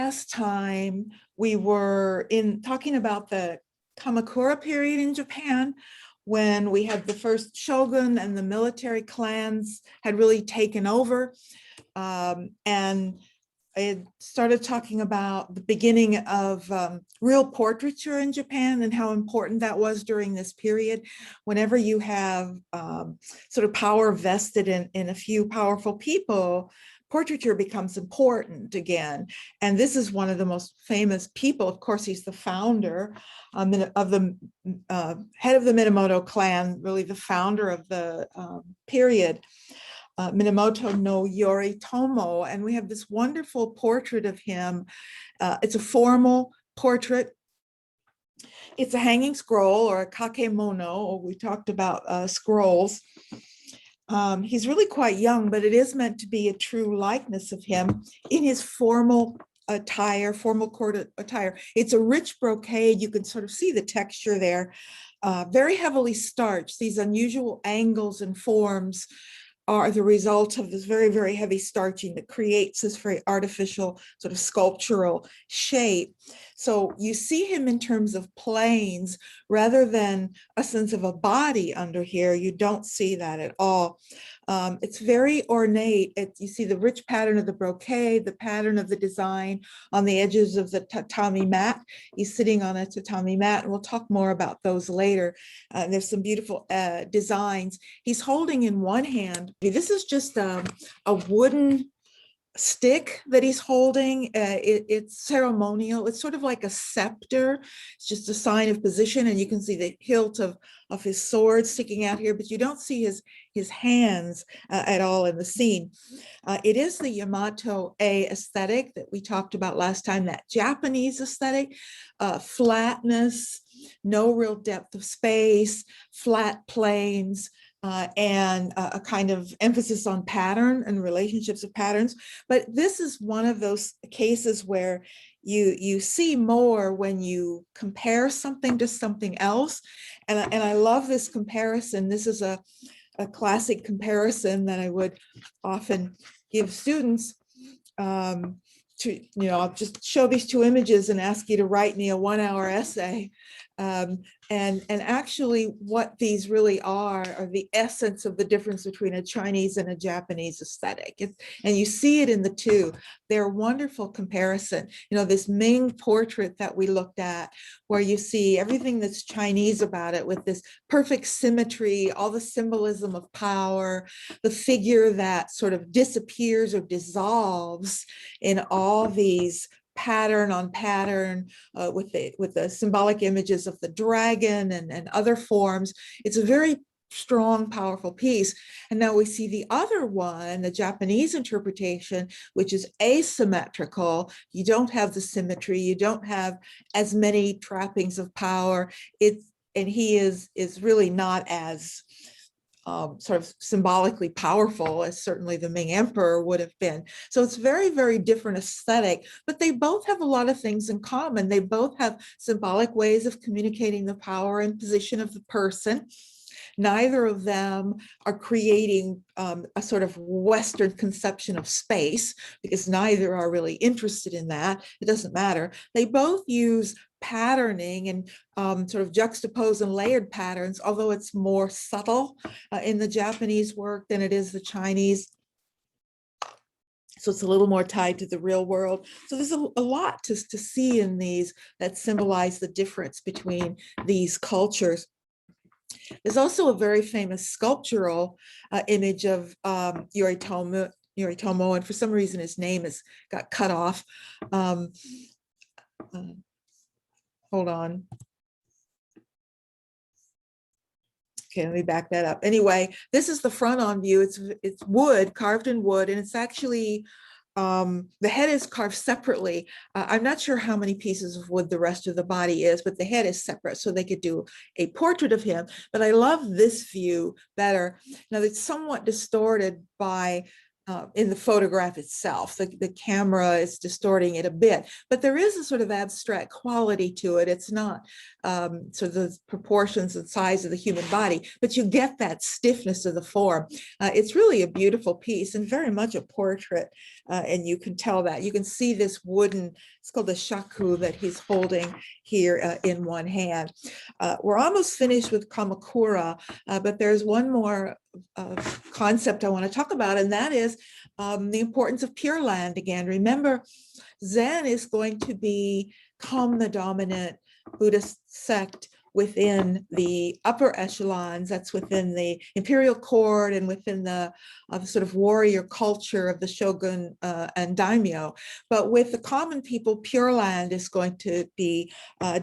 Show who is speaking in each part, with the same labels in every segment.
Speaker 1: last time we were talking about the Kamakura period in Japan, when we had the first shogun and the military clans had really taken over. And I started talking about the beginning of real portraiture in Japan and how important that was during this period. Whenever you have sort of power vested in a few powerful people, portraiture becomes important again. And this is one of the most famous people. Of course, he's the founder of the head of the Minamoto clan, really the founder of the period. Minamoto no Yoritomo, and we have this wonderful portrait of him. It's a formal portrait. It's a hanging scroll or a kakemono. We talked about scrolls. He's really quite young, but it is meant to be a true likeness of him in his formal attire, formal court attire. It's a rich brocade. You can sort of see the texture there. Very heavily starched. These unusual angles and forms are the result of this very, very heavy starching that creates this very artificial sort of sculptural shape. So you see him in terms of planes rather than a sense of a body under here. You don't see that at all. It's very ornate. You see the rich pattern of the brocade, the pattern of the design on the edges of the tatami mat. He's sitting on a tatami mat, and we'll talk more about those later. There's some beautiful designs. He's holding in one hand, this is just a wooden stick that he's holding. It's ceremonial. It's sort of like a scepter. It's just a sign of position, and you can see the hilt of his sword sticking out here, but you don't see his hands at all in the scene. It is the Yamato aesthetic that we talked about last time, that Japanese aesthetic, flatness, no real depth of space, flat planes, and a kind of emphasis on pattern and relationships of patterns. But this is one of those cases where you see more when you compare something to something else. And I love this comparison. This is a classic comparison that I would often give students. I'll just show these two images and ask you to write me a 1-hour essay. And actually what these really are the essence of the difference between a Chinese and a Japanese aesthetic. And you see it in the two. They're a wonderful comparison. This Ming portrait that we looked at, where you see everything that's Chinese about it, with this perfect symmetry, all the symbolism of power, the figure that sort of disappears or dissolves in all these pattern on pattern, with the symbolic images of the dragon and other forms. It's a very strong, powerful piece. And now we see the other one, the Japanese interpretation, which is asymmetrical. You don't have the symmetry. You don't have as many trappings of power. And he is really not as sort of symbolically powerful as certainly the Ming Emperor would have been. So it's very, very different aesthetic, but they both have a lot of things in common. They both have symbolic ways of communicating the power and position of the person. Neither of them are creating a sort of Western conception of space, because neither are really interested in that. It doesn't matter. They both use patterning and sort of juxtaposed and layered patterns, although it's more subtle in the Japanese work than it is the Chinese. So it's a little more tied to the real world. So there's a lot to see in these that symbolize the difference between these cultures. There's also a very famous sculptural image of Yoritomo, and for some reason his name got cut off. Hold on. Okay, let me back that up. Anyway, this is the front on view. It's wood, carved in wood, and it's actually the head is carved separately. I'm not sure how many pieces of wood the rest of the body is, but the head is separate, so they could do a portrait of him. But I love this view better. Now, it's somewhat distorted by in the photograph itself. The camera is distorting it a bit, but there is a sort of abstract quality to it. It's not sort of the proportions and size of the human body, but you get that stiffness of the form. It's really a beautiful piece and very much a portrait, and you can tell that. You can see this wooden, it's called the shaku, that he's holding here in one hand. We're almost finished with Kamakura, but there's one more concept I want to talk about, and that is the importance of Pure Land again. Remember, Zen is going to become the dominant Buddhist sect within the upper echelons, that's within the imperial court and within the sort of warrior culture of the shogun and daimyo. But with the common people, Pure Land is going to be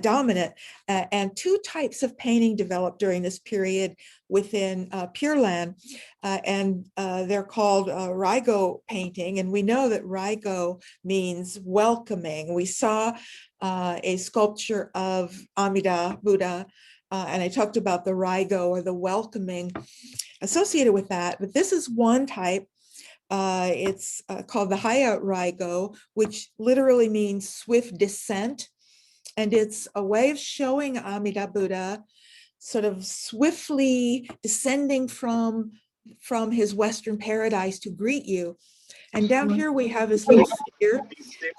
Speaker 1: dominant. And two types of painting developed during this period within Pure Land, and they're called Raigo painting. And we know that Raigo means welcoming. We saw a sculpture of Amida Buddha, and I talked about the Raigo, or the welcoming associated with that. But this is one type. It's called the Haya Raigo, which literally means swift descent. And it's a way of showing Amida Buddha sort of swiftly descending from his Western paradise to greet you. And down here we have his little figure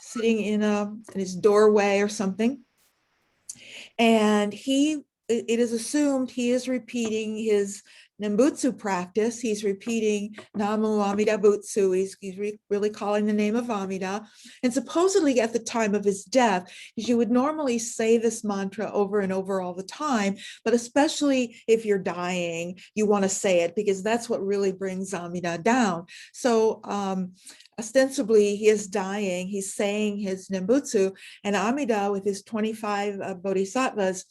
Speaker 1: sitting in his doorway or something. And it is assumed he is repeating his Nembutsu practice. He's repeating Namu Amida Butsu. He's really calling the name of Amida. And supposedly at the time of his death, because you would normally say this mantra over and over all the time, but especially if you're dying, you want to say it because that's what really brings Amida down. So ostensibly he is dying, he's saying his Nembutsu, and Amida with his 25 bodhisattvas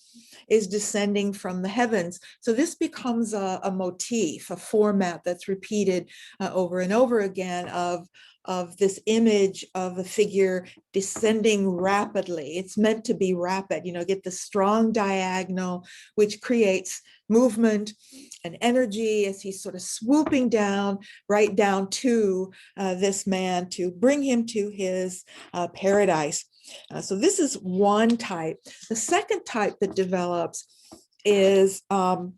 Speaker 1: is descending from the heavens. So this becomes a motif, a format that's repeated over and over again of this image of a figure descending rapidly. It's meant to be rapid, get the strong diagonal, which creates movement and energy as he's sort of swooping down, right down to this man to bring him to his paradise. So this is one type. The second type that develops is called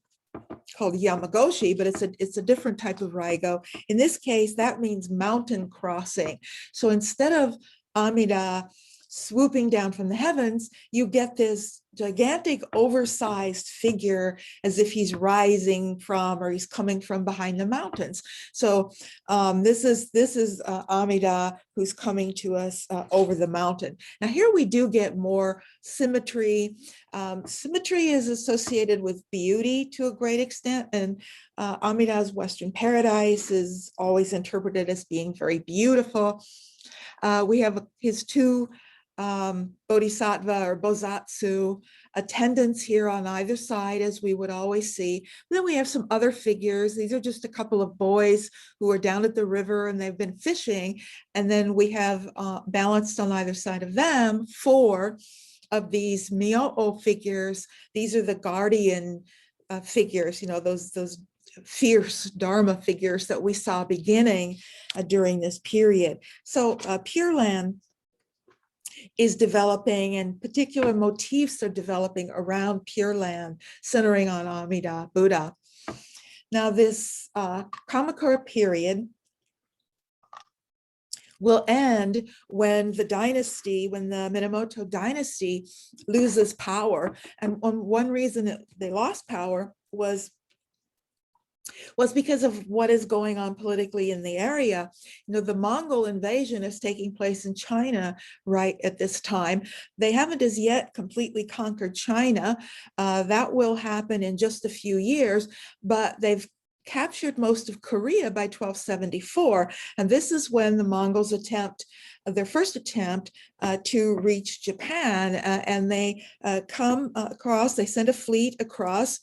Speaker 1: Yamagoshi, but it's a different type of Raigo. In this case, that means mountain crossing. So instead of Amida swooping down from the heavens, you get this gigantic oversized figure as if he's rising from, or he's coming from behind the mountains. So this is Amida who's coming to us over the mountain. Now here we do get more symmetry. Symmetry is associated with beauty to a great extent, and Amida's Western paradise is always interpreted as being very beautiful. We have his two bodhisattva or bozatsu attendants here on either side, as we would always see. And then we have some other figures. These are just a couple of boys who are down at the river and they've been fishing. And then we have balanced on either side of them 4 of these Myo figures. These are the guardian figures, those fierce Dharma figures that we saw beginning during this period. So Pure Land is developing, and particular motifs are developing around Pure Land, centering on Amida Buddha. Now this Kamakura period will end when the Minamoto dynasty loses power. And one reason that they lost power was because of what is going on politically in the area. The Mongol invasion is taking place in China right at this time. They haven't as yet completely conquered China. That will happen in just a few years, but they've captured most of Korea by 1274. And this is when the Mongols their first attempt to reach Japan, and they come across, they send a fleet across,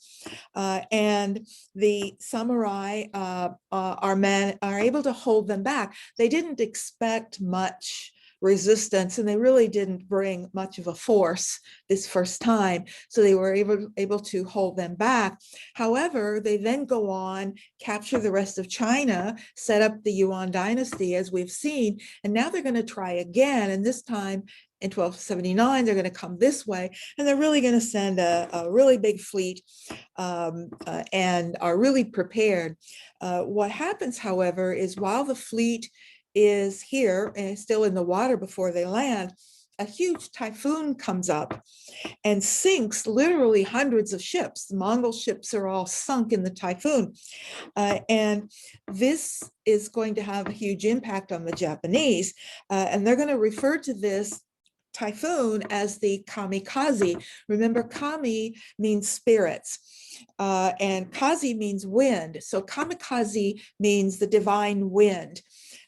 Speaker 1: and the samurai are able to hold them back. They didn't expect much resistance, and they really didn't bring much of a force this first time. So they were able to hold them back. However, they then go on, capture the rest of China, set up the Yuan dynasty, as we've seen, and now they're going to try again. And this time in 1279, they're going to come this way, and they're really going to send a really big fleet and are really prepared. What happens, however, is while the fleet is here and still in the water before they land, a huge typhoon comes up and sinks literally hundreds of ships. The Mongol ships are all sunk in the typhoon. And this is going to have a huge impact on the Japanese. And they're going to refer to this typhoon as the kamikaze. Remember, kami means spirits. And kazi means wind. So kamikaze means the divine wind.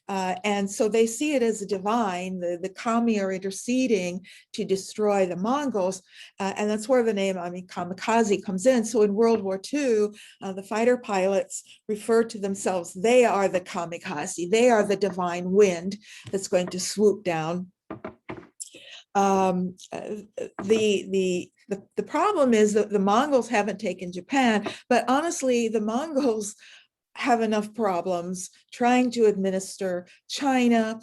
Speaker 1: And so they see it as a divine, the kami are interceding to destroy the Mongols. And that's where the name, kamikaze comes in. So in World War II, the fighter pilots refer to themselves, they are the kamikaze, they are the divine wind that's going to swoop down. The problem is that the Mongols haven't taken Japan, but honestly, the Mongols have enough problems trying to administer China,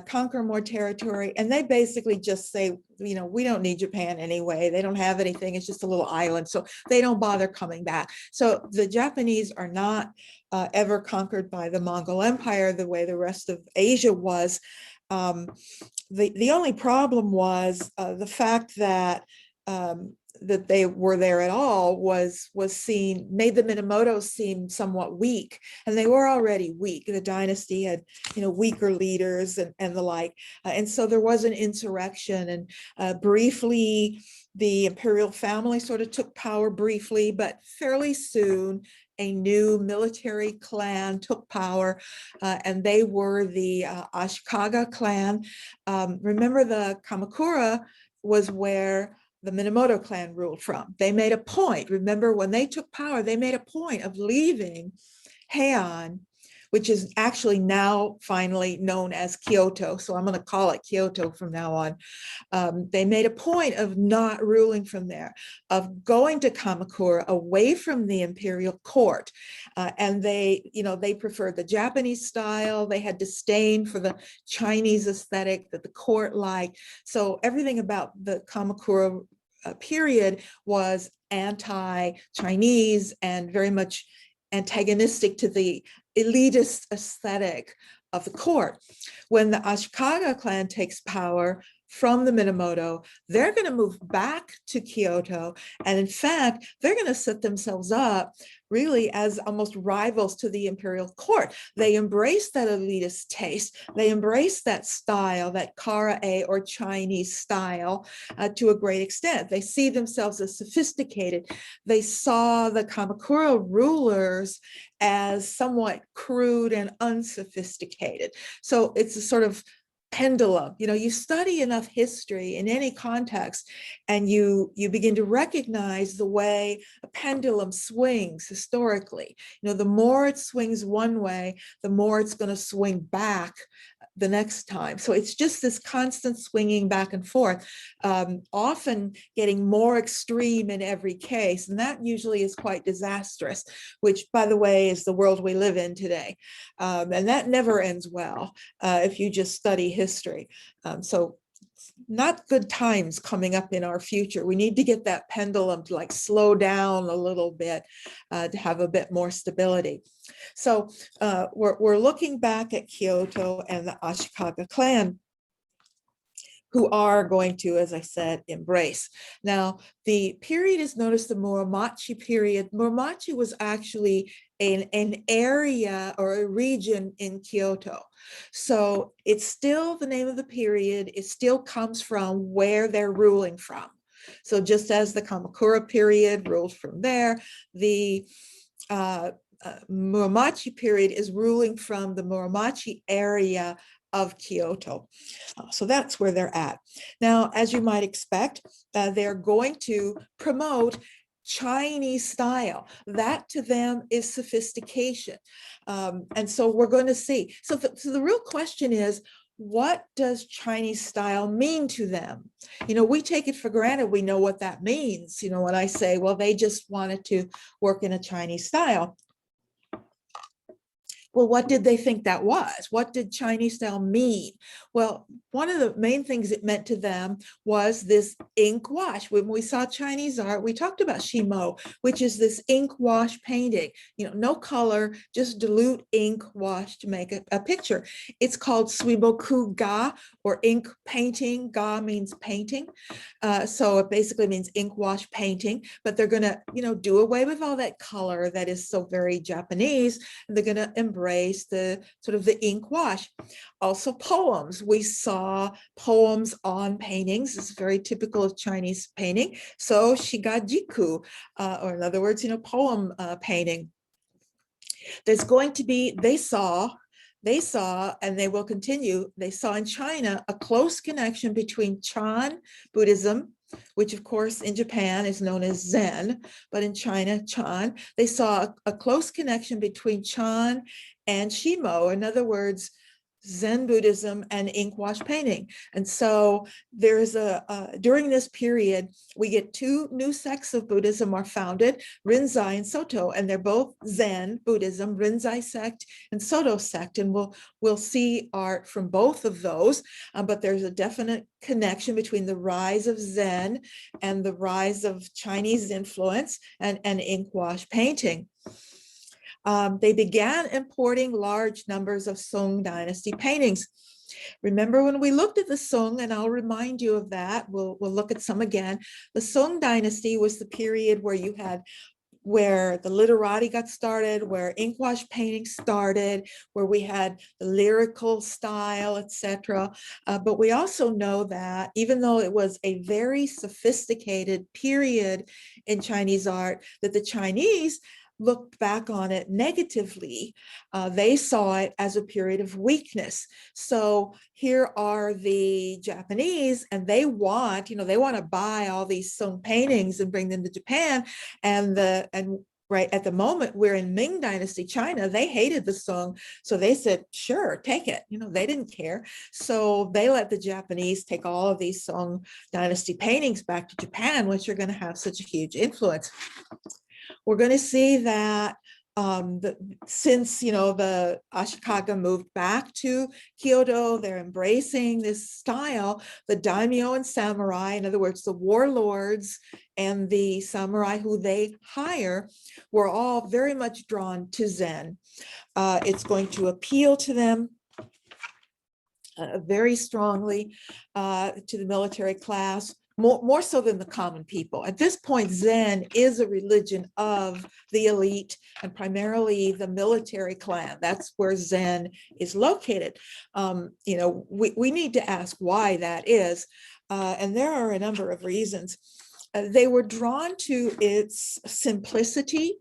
Speaker 1: conquer more territory, and they basically just say, we don't need Japan anyway. They don't have anything. It's just a little island, so they don't bother coming back. So the Japanese are not ever conquered by the Mongol Empire the way the rest of Asia was. The only problem was the fact that that they were there at all made the Minamoto seem somewhat weak, and they were already weak. The dynasty had weaker leaders and the like, and so there was an insurrection, and briefly the imperial family sort of took power briefly, but fairly soon a new military clan took power, and they were the Ashikaga clan. Remember, the Kamakura was where the Minamoto clan ruled from. They made a point, remember, when they took power, they made a point of leaving Heian, which is actually now finally known as Kyoto. So I'm going to call it Kyoto from now on. They made a point of not ruling from there, of going to Kamakura, away from the imperial court. And they preferred the Japanese style. They had disdain for the Chinese aesthetic that the court liked. So everything about the Kamakura period was anti-Chinese and very much antagonistic to the elitist aesthetic of the court. When the Ashikaga clan takes power from the Minamoto, they're going to move back to Kyoto. And in fact, they're going to set themselves up really as almost rivals to the imperial court. They embrace that elitist taste. They embrace that style, that Kara-e or Chinese style to a great extent. They see themselves as sophisticated. They saw the Kamakura rulers as somewhat crude and unsophisticated. So it's a sort of pendulum. You study enough history in any context, and you begin to recognize the way a pendulum swings historically. The more it swings one way, the more it's going to swing back the next time. So it's just this constant swinging back and forth, often getting more extreme in every case. And that usually is quite disastrous, which, by the way, is the world we live in today. And that never ends well if you just study history. So not good times coming up in our future. We need to get that pendulum to slow down a little bit to have a bit more stability. So we're looking back at Kyoto and the Ashikaga clan, who are going to, as I said, embrace. Now, the period is known as the Muromachi period. Muromachi was actually an area or a region in Kyoto. So it's still the name of the period. It still comes from where they're ruling from. So just as the Kamakura period ruled from there, the Muromachi period is ruling from the Muromachi area of Kyoto. So that's where they're at. Now, as you might expect, they're going to promote Chinese style. That to them is sophistication. And so we're going to see. So the real question is, what does Chinese style mean to them? We take it for granted. We know what that means. When I say, well, they just wanted to work in a Chinese style. Well, what did they think that was? What did Chinese style mean? Well, one of the main things it meant to them was this ink wash. When we saw Chinese art, we talked about Shimo, which is this ink wash painting, no color, just dilute ink wash to make a picture. It's called Suiboku Ga, or ink painting. Ga means painting. So it basically means ink wash painting, but they're going to, do away with all that color that is so very Japanese, and they're going to embrace the sort of the ink wash. Also poems. We saw poems on paintings. It's very typical of Chinese painting. So shigajiku, or in other words, poem painting. There's going to be, they saw, and they will continue, they saw in China a close connection between Chan Buddhism, which of course in Japan is known as Zen, but in China, Chan. They saw a close connection between Chan and Shimo. In other words, Zen Buddhism and ink wash painting. And so there's during this period, we get two new sects of Buddhism are founded, Rinzai and Soto, and they're both Zen Buddhism, Rinzai sect and Soto sect. And we'll see art from both of those, but there's a definite connection between the rise of Zen and the rise of Chinese influence and ink wash painting. They began importing large numbers of Song Dynasty paintings. Remember when we looked at the Song, and I'll remind you of that, we'll look at some again. The Song Dynasty was the period where the literati got started, where ink wash painting started, where we had the lyrical style, etc. But we also know that even though it was a very sophisticated period in Chinese art, that the Chinese looked back on it negatively. They saw it as a period of weakness. So here are the Japanese, and they want to buy all these Song paintings and bring them to Japan. And right at the moment, we're in Ming Dynasty China, they hated the Song. So they said, sure, take it. They didn't care. So they let the Japanese take all of these Song Dynasty paintings back to Japan, which are going to have such a huge influence. We're going to see that since the Ashikaga moved back to Kyoto, they're embracing this style. The daimyo and samurai, in other words, the warlords and the samurai who they hire, were all very much drawn to Zen. It's going to appeal to them very strongly, to the military class. More so than the common people. At this point, Zen is a religion of the elite and primarily the military clan. That's where Zen is located. We need to ask why that is. And there are a number of reasons. They were drawn to its simplicity,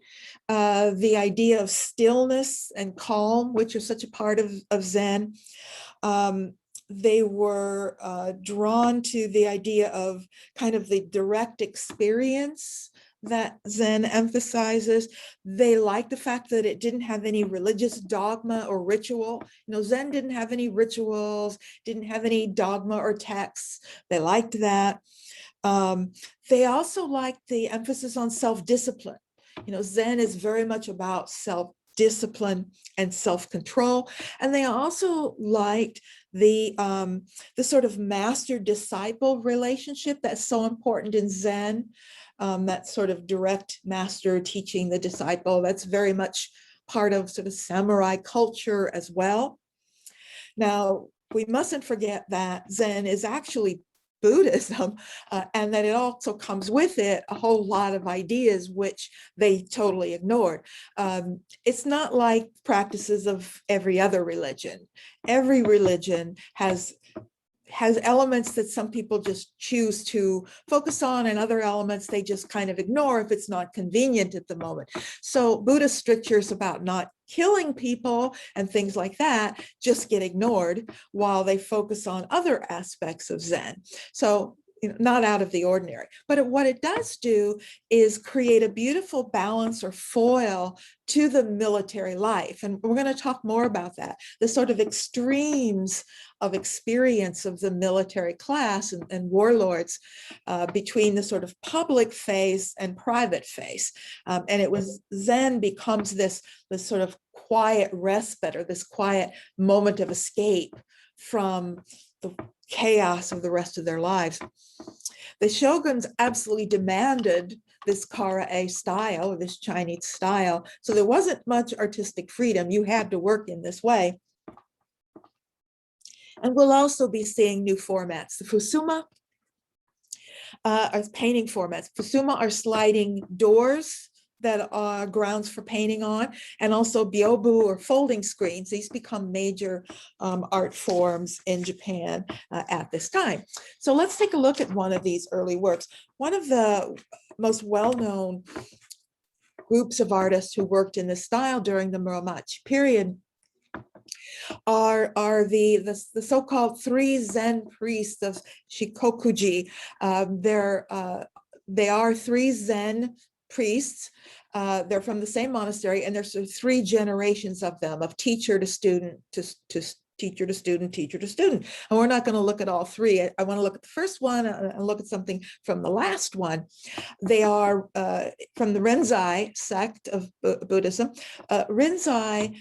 Speaker 1: the idea of stillness and calm, which are such a part of Zen. They were drawn to the idea of kind of the direct experience that Zen emphasizes. They liked the fact that it didn't have any religious dogma or ritual. Zen didn't have any rituals, didn't have any dogma or texts. They liked that. They also liked the emphasis on self-discipline. Zen is very much about self-discipline and self-control. And they also liked the sort of master-disciple relationship that's so important in Zen, that sort of direct master teaching the disciple. That's very much part of sort of samurai culture as well. Now, we mustn't forget that Zen is actually Buddhism, and that it also comes with it a whole lot of ideas which they totally ignored. It's not like practices of every other religion. Every religion has elements that some people just choose to focus on, and other elements they just kind of ignore if it's not convenient at the moment. So Buddhist strictures about not killing people and things like that just get ignored while they focus on other aspects of Zen. So not out of the ordinary. But what it does do is create a beautiful balance or foil to the military life. And we're going to talk more about that, the sort of extremes of experience of the military class and warlords between the sort of public face and private face. And it was then becomes this sort of quiet respite, or this quiet moment of escape from the chaos of the rest of their lives. The shoguns absolutely demanded this kara-e style, or this Chinese style. So there wasn't much artistic freedom. You had to work in this way. And we'll also be seeing new formats. The fusuma are painting formats. Fusuma are sliding doors that are grounds for painting on, and also byobu, or folding screens. These become major art forms in Japan at this time. So let's take a look at one of these early works. One of the most well-known groups of artists who worked in this style during the Muromachi period are the so-called three Zen priests of Shikokuji. They are three Zen priests. They're from the same monastery, and there's sort of three generations of them, of teacher to student to teacher to student, teacher to student. And we're not going to look at all three. I want to look at the first one and look at something from the last one. They are from the Rinzai sect of Buddhism. Rinzai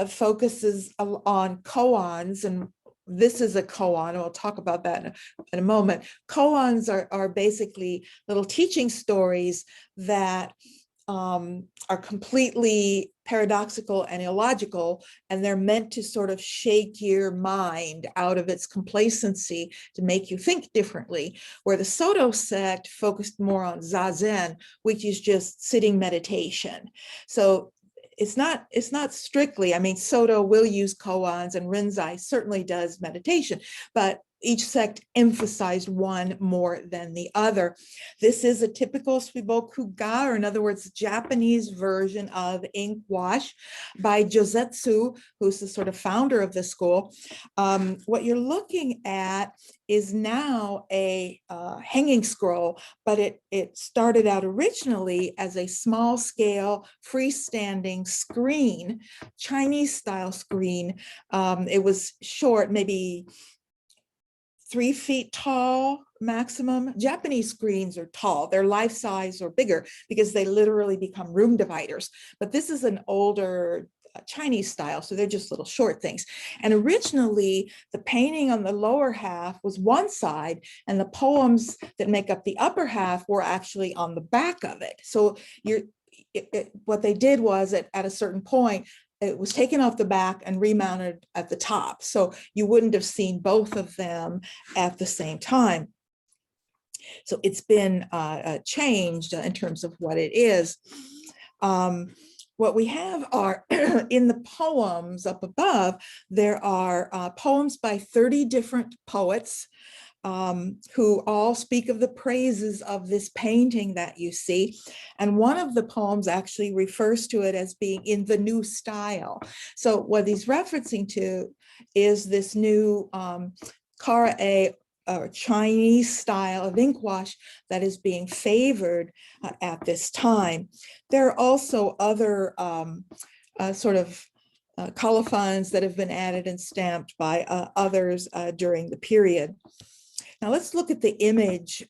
Speaker 1: focuses on koans, and this is a koan, and we'll talk about that in a moment. Koans are basically little teaching stories that are completely paradoxical and illogical, and they're meant to sort of shake your mind out of its complacency to make you think differently, where the Soto sect focused more on zazen, which is just sitting meditation. So it's not strictly, I mean, Soto will use koans, and Rinzai certainly does meditation, but each sect emphasized one more than the other. This is a typical Suiboku ga, or in other words, Japanese version of ink wash by Josetsu, who's the sort of founder of the school. What you're looking at is now a hanging scroll, but it started out originally as a small scale freestanding screen, Chinese style screen. It was short, maybe 3 feet tall maximum. Japanese screens are tall, they're life size or bigger because they literally become room dividers. But this is an older Chinese style, so they're just little short things. And originally, the painting on the lower half was one side, and the poems that make up the upper half were actually on the back of it. So what they did was at a certain point, it was taken off the back and remounted at the top. So you wouldn't have seen both of them at the same time. So it's been changed in terms of what it is. What we have are, in the poems up above, there are poems by 30 different poets who all speak of the praises of this painting that you see. And one of the poems actually refers to it as being in the new style. So what he's referencing to is this new kara-e, Chinese style of ink wash that is being favored at this time. There are also other sort of colophons that have been added and stamped by others during the period. Now let's look at the image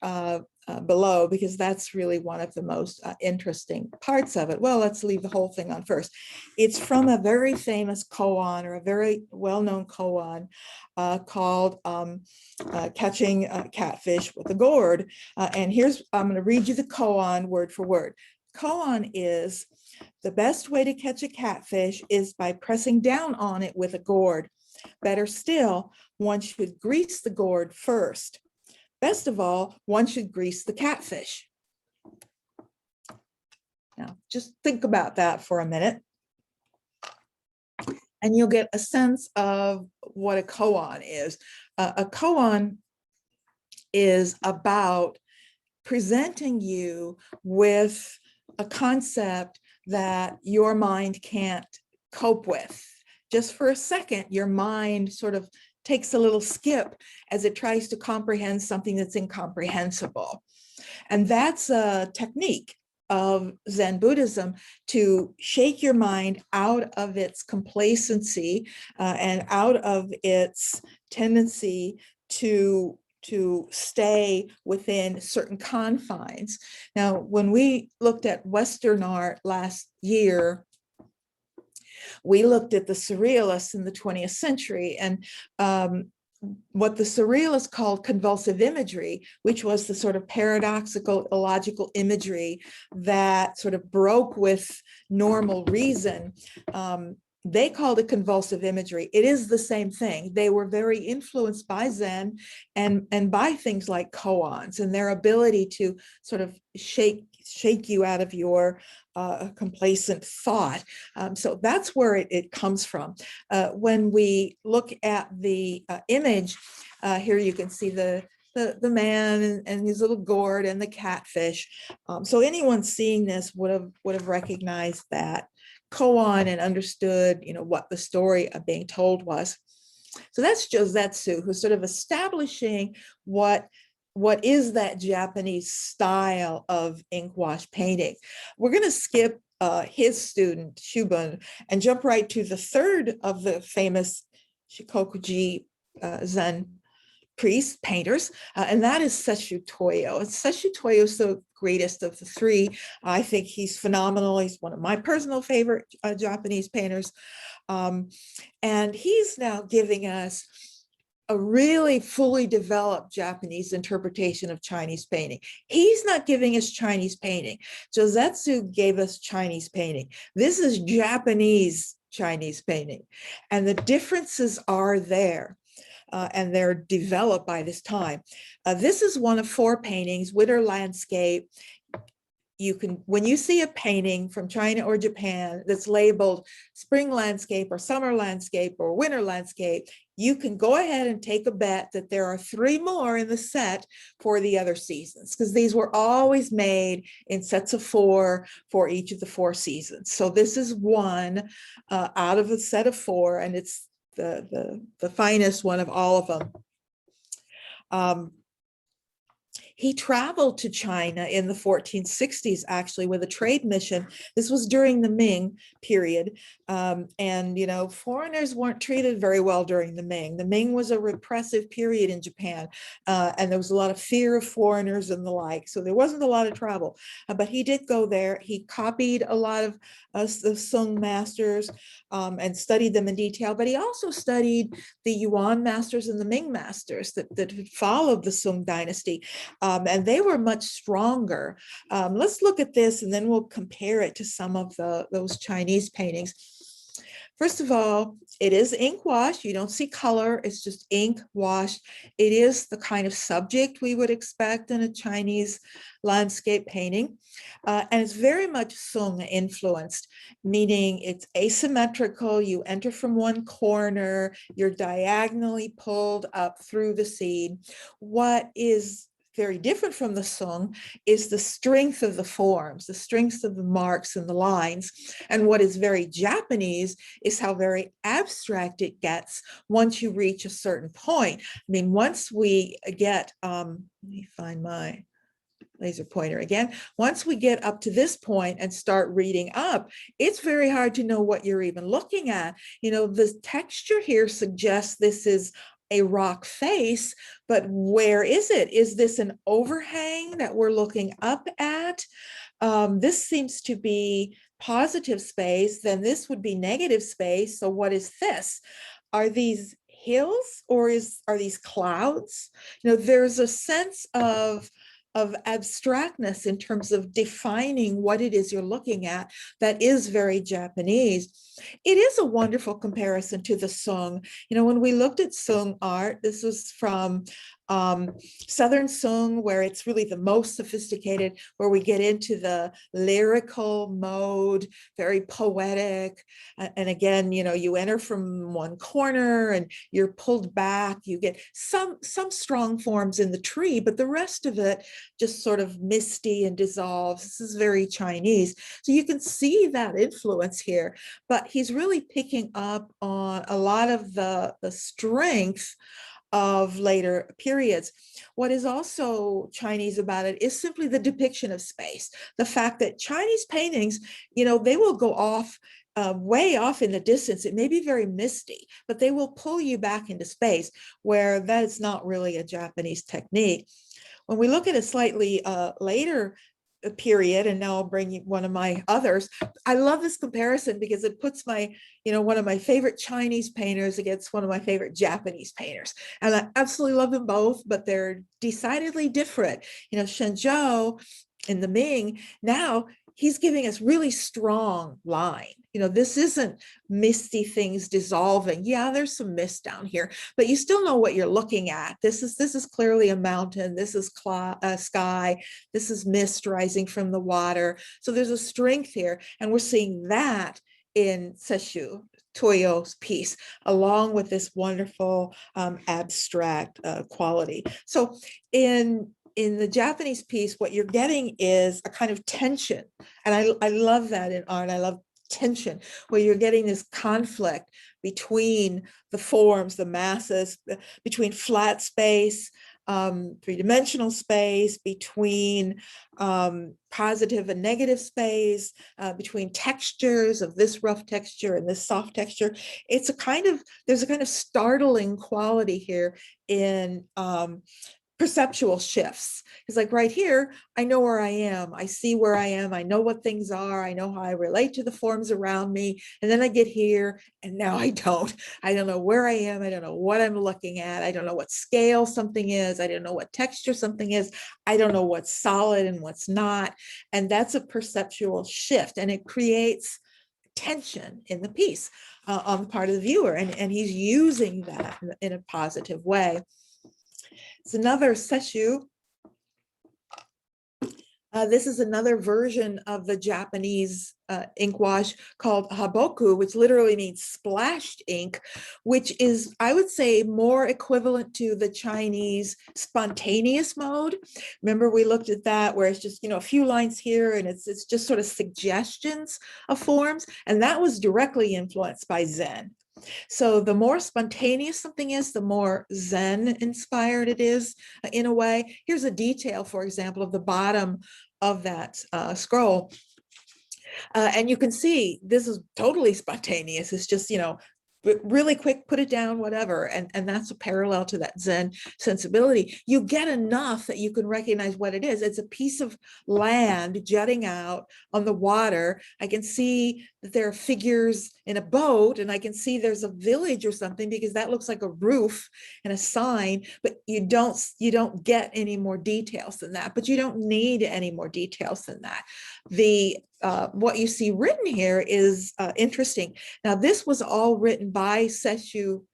Speaker 1: below, because that's really one of the most interesting parts of it. Well, let's leave the whole thing on first. It's from a very famous koan, or a very well-known koan called Catching Catfish with a Gourd. And I'm going to read you the koan word for word. Koan is, the best way to catch a catfish is by pressing down on it with a gourd. Better still, one should grease the gourd first. Best of all, one should grease the catfish. Now, just think about that for a minute, and you'll get a sense of what a koan is. A koan is about presenting you with a concept that your mind can't cope with. Just for a second, your mind sort of takes a little skip as it tries to comprehend something that's incomprehensible. And that's a technique of Zen Buddhism, to shake your mind out of its complacency and out of its tendency to stay within certain confines. Now, when we looked at Western art last year, we looked at the surrealists in the 20th century, and what the surrealists called convulsive imagery, which was the sort of paradoxical, illogical imagery that sort of broke with normal reason. They called it convulsive imagery. It is the same thing. They were very influenced by Zen and by things like koans and their ability to sort of shake you out of your complacent thought. So that's where it comes from. When we look at the image, here you can see the man and his little gourd and the catfish. So anyone seeing this would have recognized that koan and understood, what the story of being told was. So that's Josetsu, who's sort of establishing what is that Japanese style of ink wash painting. We're going to skip his student, Shubun, and jump right to the third of the famous Shikokuji Zen priest painters, and that is Sesshu Toyo. Sesshu Toyo is the greatest of the three. I think he's phenomenal. He's one of my personal favorite Japanese painters. And he's now giving us a really fully developed Japanese interpretation of Chinese painting. He's not giving us Chinese painting. Josetsu gave us Chinese painting. This is Japanese Chinese painting. And the differences are there. And they're developed by this time. This is one of 4 paintings, winter landscape. When you see a painting from China or Japan that's labeled spring landscape or summer landscape or winter landscape, you can go ahead and take a bet that there are 3 more in the set for the other seasons, because these were always made in sets of 4 for each of the 4 seasons. So this is one out of a set of 4, and it's the finest one of all of them. He traveled to China in the 1460s, actually, with a trade mission. This was during the Ming period. And, foreigners weren't treated very well during the Ming. The Ming was a repressive period in Japan, and there was a lot of fear of foreigners and the like. So there wasn't a lot of travel, but he did go there. He copied a lot of the Sung masters and studied them in detail, but he also studied the Yuan masters and the Ming masters that followed the Sung dynasty. And they were much stronger. Let's look at this, and then we'll compare it to some of those Chinese paintings. First of all, it is ink wash. You don't see color. It's just ink wash. It is the kind of subject we would expect in a Chinese landscape painting. And it's very much Sung influenced, meaning it's asymmetrical. You enter from one corner. You're diagonally pulled up through the scene. What is very different from the Sung is the strength of the forms, the strength of the marks and the lines. And what is very Japanese is how very abstract it gets once you reach a certain point. I mean, once we get, let me find my laser pointer again. Once we get up to this point and start reading up, it's very hard to know what you're even looking at. The texture here suggests this is a rock face, but where is it? Is this an overhang that we're looking up at? This seems to be positive space, then this would be negative space. So what is this? Are these hills or are these clouds? There's a sense of abstractness in terms of defining what it is you're looking at that is very Japanese. It is a wonderful comparison to the Sung. When we looked at Sung art, this was from Southern Sung, where it's really the most sophisticated, where we get into the lyrical mode, very poetic. And again, you know, you enter from one corner and you're pulled back. You get some strong forms in the tree, but the rest of it just sort of misty and dissolves. This is very Chinese. So you can see that influence here, but he's really picking up on a lot of the strength of later periods. What is also Chinese about it is simply the depiction of space. The fact that Chinese paintings, you know, they will go off way off in the distance. It may be very misty, but they will pull you back into space, where that is not really a Japanese technique. When we look at a slightly later period, and now I'll bring you one of my others. I love this comparison because it puts my, you know, one of my favorite Chinese painters against one of my favorite Japanese painters. And I absolutely love them both, but they're decidedly different. You know, Shenzhou in the Ming, now he's giving us really strong line. You know, this isn't misty things dissolving. Yeah, there's some mist down here, but you still know what you're looking at. This is clearly a mountain. This is sky. This is mist rising from the water. So there's a strength here, and we're seeing that in Sesshu Toyo's piece, along with this wonderful abstract quality. So in the Japanese piece, what you're getting is a kind of tension. And I love that in art. I love tension, where you're getting this conflict between the forms, the masses, between flat space, three-dimensional space, between positive and negative space, between textures of this rough texture and this soft texture. It's a kind of, there's a kind of startling quality here in perceptual shifts. It's like right here, I know where I am. I see where I am. I know what things are. I know how I relate to the forms around me. And then I get here and now I don't. I don't know where I am. I don't know what I'm looking at. I don't know what scale something is. I don't know what texture something is. I don't know what's solid and what's not. And that's a perceptual shift, and it creates tension in the piece on the part of the viewer. And he's using that in a positive way. It's another Sesshu. This is another version of the Japanese ink wash called haboku, which literally means splashed ink, which is, I would say, more equivalent to the Chinese spontaneous mode. Remember, we looked at that, where it's just, you know, a few lines here, and it's just sort of suggestions of forms, and that was directly influenced by Zen. So the more spontaneous something is, the more Zen inspired it is in a way. Here's a detail, for example, of the bottom of that scroll. And you can see this is totally spontaneous. It's just, you know, really quick, put it down, whatever. And that's a parallel to that Zen sensibility. You get enough that you can recognize what it is. It's a piece of land jutting out on the water. I can see that there are figures in a boat, and I can see there's a village or something, because that looks like a roof and a sign, but you don't get any more details than that. But you don't need any more details than that. What you see written here is interesting. Now, this was all written by Sesshu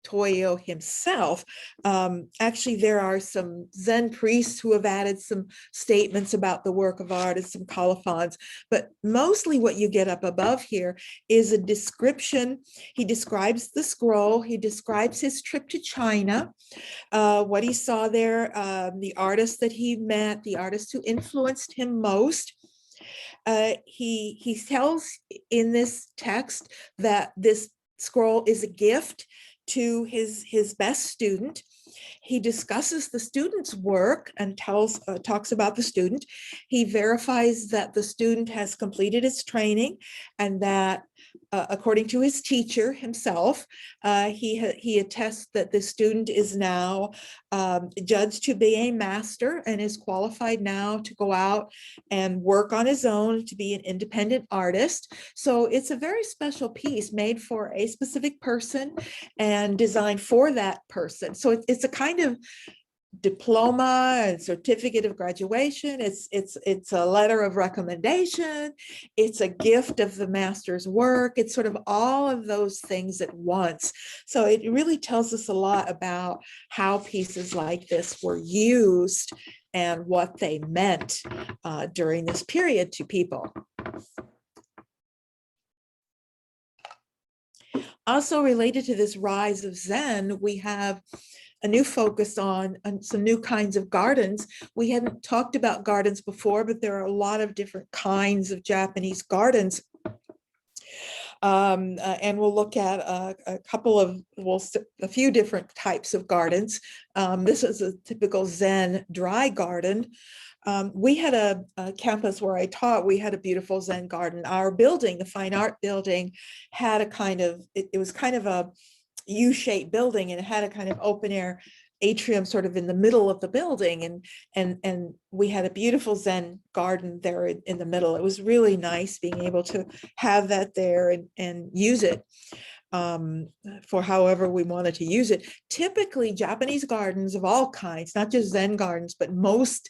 Speaker 1: Toyo himself. Actually, there are some Zen priests who have added some statements about the work of art and some colophons, but mostly what you get up above here is a description. He describes the scroll. He describes his trip to China, what he saw there, the artist that he met, the artist who influenced him most. He tells in this text that this scroll is a gift to his best student. He discusses the student's work and talks about the student. He verifies that the student has completed its training, and that according to his teacher himself, he attests that the student is now judged to be a master and is qualified now to go out and work on his own, to be an independent artist. So it's a very special piece made for a specific person and designed for that person. So it's a kind of diploma and certificate of graduation. It's a letter of recommendation. It's a gift of the master's work. It's sort of all of those things at once. So it really tells us a lot about how pieces like this were used and what they meant during this period to people. Also related to this rise of Zen, we have a new focus on some new kinds of gardens. We hadn't talked about gardens before, but there are a lot of different kinds of Japanese gardens. And we'll look at a few different types of gardens. This is a typical Zen dry garden. We had a campus where I taught, we had a beautiful Zen garden. Our building, the fine art building, had a kind of, it was kind of a U-shaped building, and it had a kind of open air atrium sort of in the middle of the building, and we had a beautiful Zen garden there in the middle. It was really nice being able to have that there and use it for however we wanted to use it. Typically, Japanese gardens of all kinds, not just Zen gardens, but most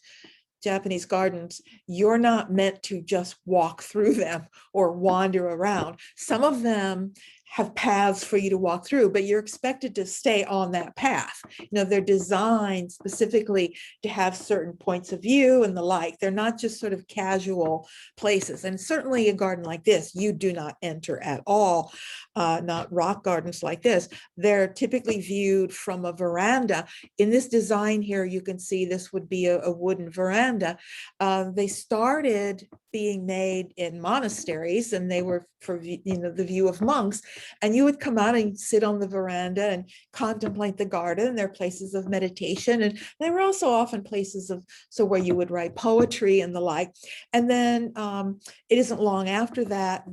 Speaker 1: Japanese gardens, you're not meant to just walk through them or wander around. Some of them have paths for you to walk through, but you're expected to stay on that path. You know, they're designed specifically to have certain points of view and the like. They're not just sort of casual places. And certainly a garden like this, you do not enter at all, not rock gardens like this. They're typically viewed from a veranda. In this design here, you can see this would be a wooden veranda. They started being made in monasteries, and they were for the view of monks. And you would come out and sit on the veranda and contemplate the garden. They're places of meditation, and they were also often places of where you would write poetry and the like. And then it isn't long after that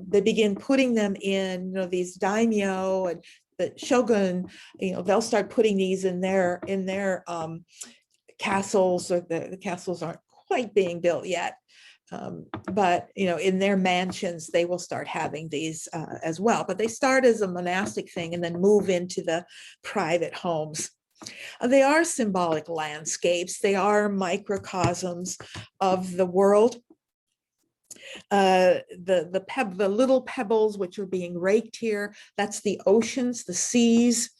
Speaker 1: they begin putting them in these daimyo and the shogun. They'll start putting these in their castles, or the castles aren't quite being built yet. But in their mansions, they will start having these as well. But they start as a monastic thing and then move into the private homes. They are symbolic landscapes. They are microcosms of the world. The little pebbles which are being raked here, that's the oceans, the seas.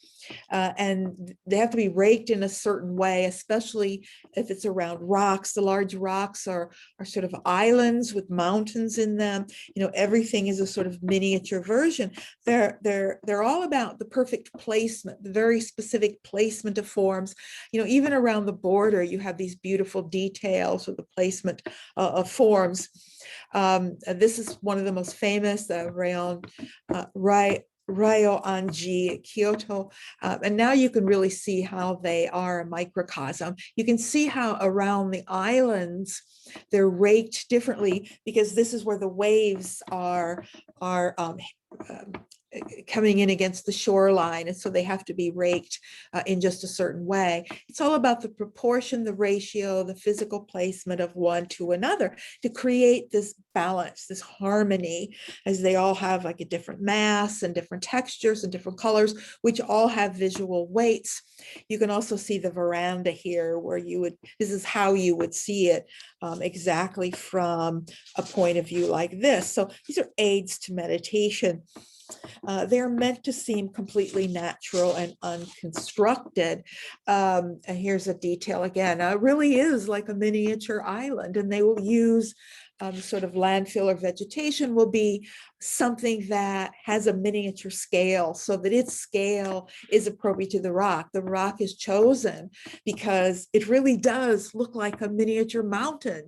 Speaker 1: And they have to be raked in a certain way, especially if it's around rocks. The large rocks are sort of islands with mountains in them. Everything is a sort of miniature version. They're all about the perfect placement, the very specific placement of forms. Even around the border, you have these beautiful details of the placement of forms. This is one of the most famous, Ryoanji, Kyoto. And now you can really see how they are a microcosm. You can see how around the islands, they're raked differently, because this is where the waves are coming in against the shoreline, and so they have to be raked in just a certain way. It's all about the proportion, the ratio, the physical placement of one to another to create this balance, this harmony, as they all have like a different mass and different textures and different colors, which all have visual weights. You can also see the veranda here, where this is how you would see it exactly from a point of view like this. So these are aids to meditation. They're meant to seem completely natural and unconstructed. And here's a detail again. It really is like a miniature island, and they will use sort of landfill or vegetation will be something that has a miniature scale, so that its scale is appropriate to the rock. The rock is chosen because it really does look like a miniature mountain.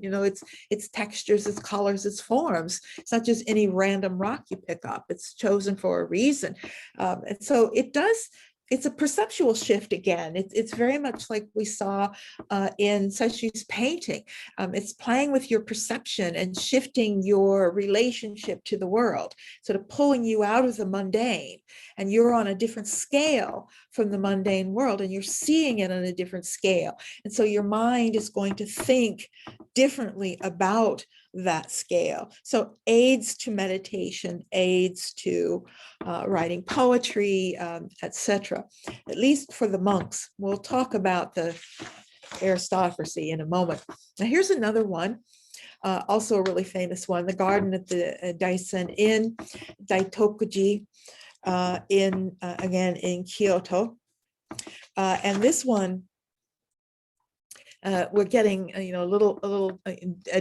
Speaker 1: Its textures, its colors, its forms. It's not just any random rock you pick up. It's chosen for a reason. And so it's a perceptual shift again. It's very much like we saw in Saishi's painting. It's playing with your perception and shifting your relationship to the world, sort of pulling you out of the mundane, and you're on a different scale from the mundane world, and you're seeing it on a different scale. And so your mind is going to think differently about that scale. So aids to meditation, aids to writing poetry, etc. At least for the monks. We'll talk about the aristocracy in a moment. Now here's another one, also a really famous one, the garden at the Daisen Inn, Daitokuji, again in Kyoto. And this one, we're getting a little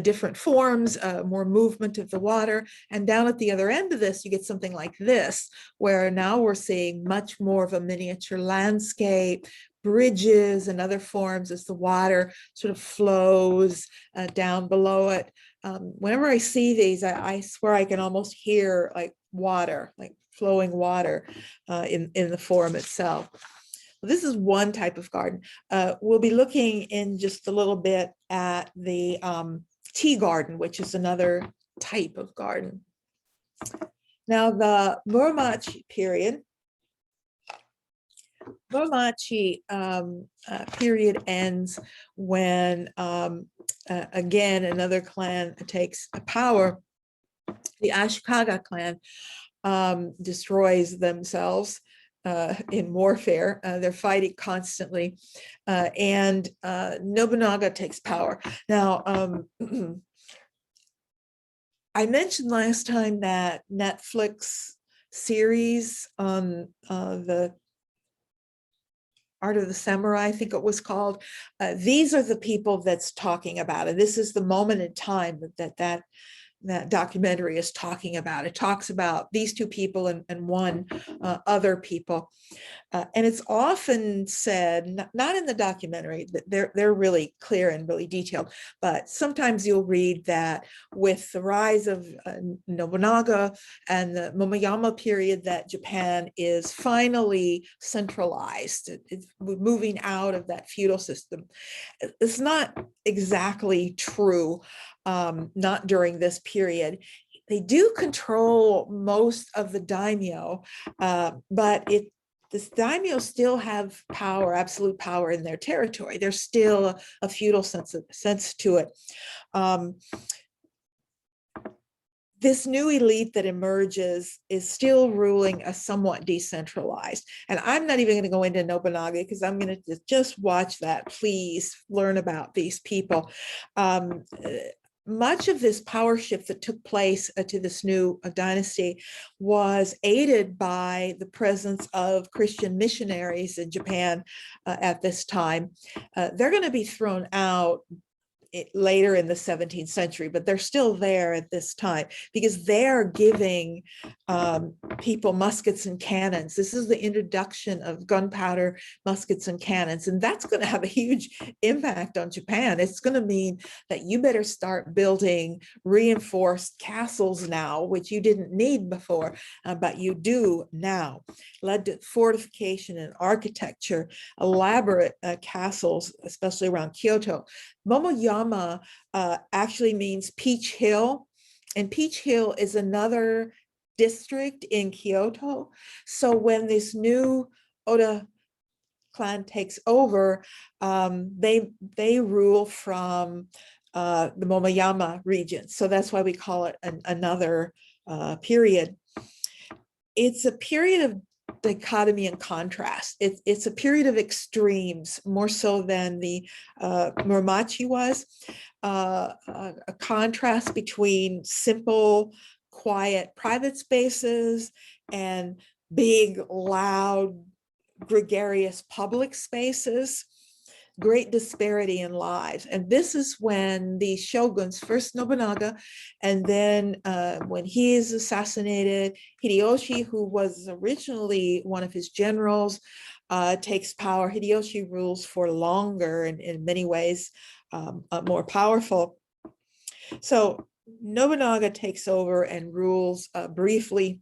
Speaker 1: different forms, more movement of the water. And down at the other end of this, you get something like this, where now we're seeing much more of a miniature landscape, bridges and other forms as the water sort of flows down below it. Whenever I see these, I swear I can almost hear like water, like flowing water in the form itself. This is one type of garden. We'll be looking in just a little bit at the tea garden, which is another type of garden. Now, the Muromachi period, period ends when, again, another clan takes power. The Ashikaga clan destroys themselves in warfare. They're fighting constantly, and Nobunaga takes power. Now, I mentioned last time that Netflix series on the Art of the Samurai, I think it was called. These are the people that's talking about it. This is the moment in time that documentary is talking about. It talks about these two people and one other people. And it's often said, not in the documentary, that they're really clear and really detailed, but sometimes you'll read that with the rise of Nobunaga and the Momoyama period, that Japan is finally centralized. It's moving out of that feudal system. It's not exactly true, not during this period. They do control most of the daimyo, but the daimyo still have power, absolute power in their territory. There's still a feudal sense to it. This new elite that emerges is still ruling a somewhat decentralized. And I'm not even going to go into Nobunaga because I'm going to just watch that. Please learn about these people. Much of this power shift that took place to this new dynasty was aided by the presence of Christian missionaries in Japan at this time. They're going to be thrown out later in the 17th century, but they're still there at this time because they're giving people muskets and cannons. This is the introduction of gunpowder, muskets and cannons, and that's going to have a huge impact on Japan. It's going to mean that you better start building reinforced castles now, which you didn't need before, but you do now. Led to fortification and architecture, elaborate castles, especially around Kyoto. Momoyama actually means Peach Hill, and Peach Hill is another district in Kyoto. So when this new Oda clan takes over, they rule from the Momoyama region. So that's why we call it another period. It's a period of dichotomy and contrast. It's a period of extremes, more so than the Muromachi was. A contrast between simple, quiet private spaces and big, loud, gregarious public spaces. Great disparity in lives. And this is when the shoguns, first Nobunaga, and then when he is assassinated, Hideyoshi, who was originally one of his generals, takes power. Hideyoshi rules for longer and in many ways more powerful. So Nobunaga takes over and rules briefly.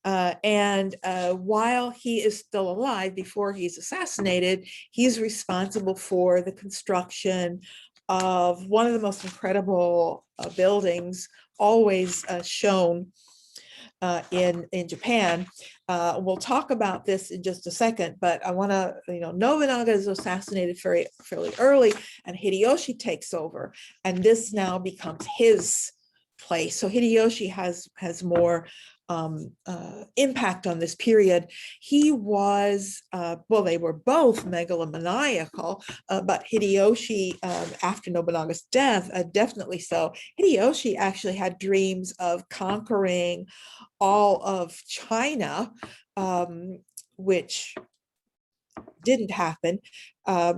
Speaker 1: While he is still alive, before he's assassinated, he's responsible for the construction of one of the most incredible buildings always shown in Japan. We'll talk about this in just a second, but I want to, Nobunaga is assassinated fairly early, and Hideyoshi takes over, and this now becomes his place. So Hideyoshi has more impact on this period. He was, well, they were both megalomaniacal, but Hideyoshi, after Nobunaga's death, definitely so. Hideyoshi actually had dreams of conquering all of China, which didn't happen.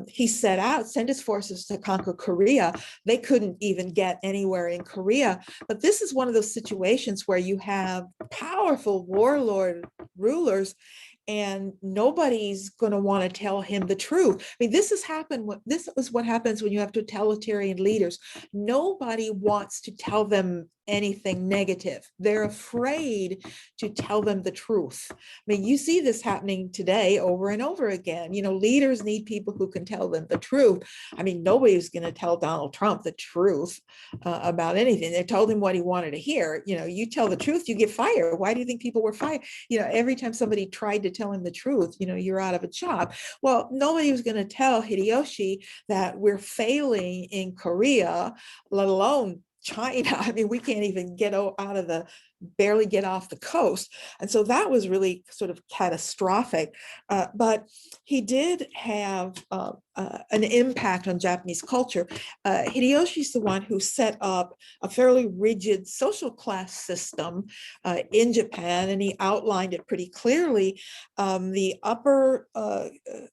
Speaker 1: He sent his forces to conquer Korea. They couldn't even get anywhere in Korea. But this is one of those situations where you have powerful warlord rulers and nobody's going to want to tell him the truth. I mean, this is what happens when you have totalitarian leaders. Nobody wants to tell them anything negative. They're afraid to tell them the truth. I mean, you see this happening today over and over again. Leaders need people who can tell them the truth. I mean, nobody's going to tell Donald Trump the truth about anything. They told him what he wanted to hear. You tell the truth, you get fired. Why do you think people were fired? Every time somebody tried to tell him the truth, you're out of a job. Well, nobody was going to tell Hideyoshi that we're failing in Korea, let alone China. I mean, we can't even barely get off the coast. And so that was really sort of catastrophic. But he did have an impact on Japanese culture. Hideyoshi's the one who set up a fairly rigid social class system in Japan, and he outlined it pretty clearly. The upper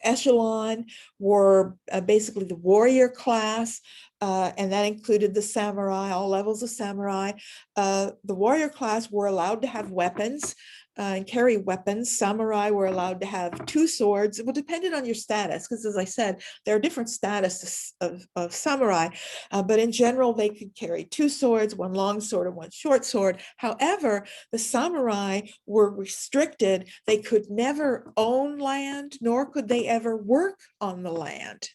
Speaker 1: echelon were basically the warrior class, and that included the samurai, all levels of samurai. The warrior class were allowed to have weapons and carry weapons. Samurai were allowed to have 2 swords. It depended on your status, because as I said, there are different statuses of samurai, but in general, they could carry 2 swords, 1 long sword and 1 short sword. However, the samurai were restricted. They could never own land, nor could they ever work on the land.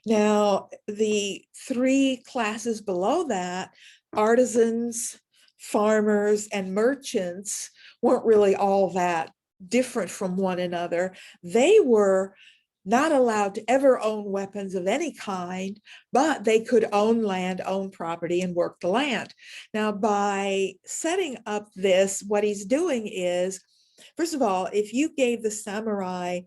Speaker 1: Now, the 3 classes below that, artisans, farmers, and merchants, weren't really all that different from one another. They were not allowed to ever own weapons of any kind, but they could own land, own property, and work the land. Now, by setting up this, what he's doing is, first of all, if you gave the samurai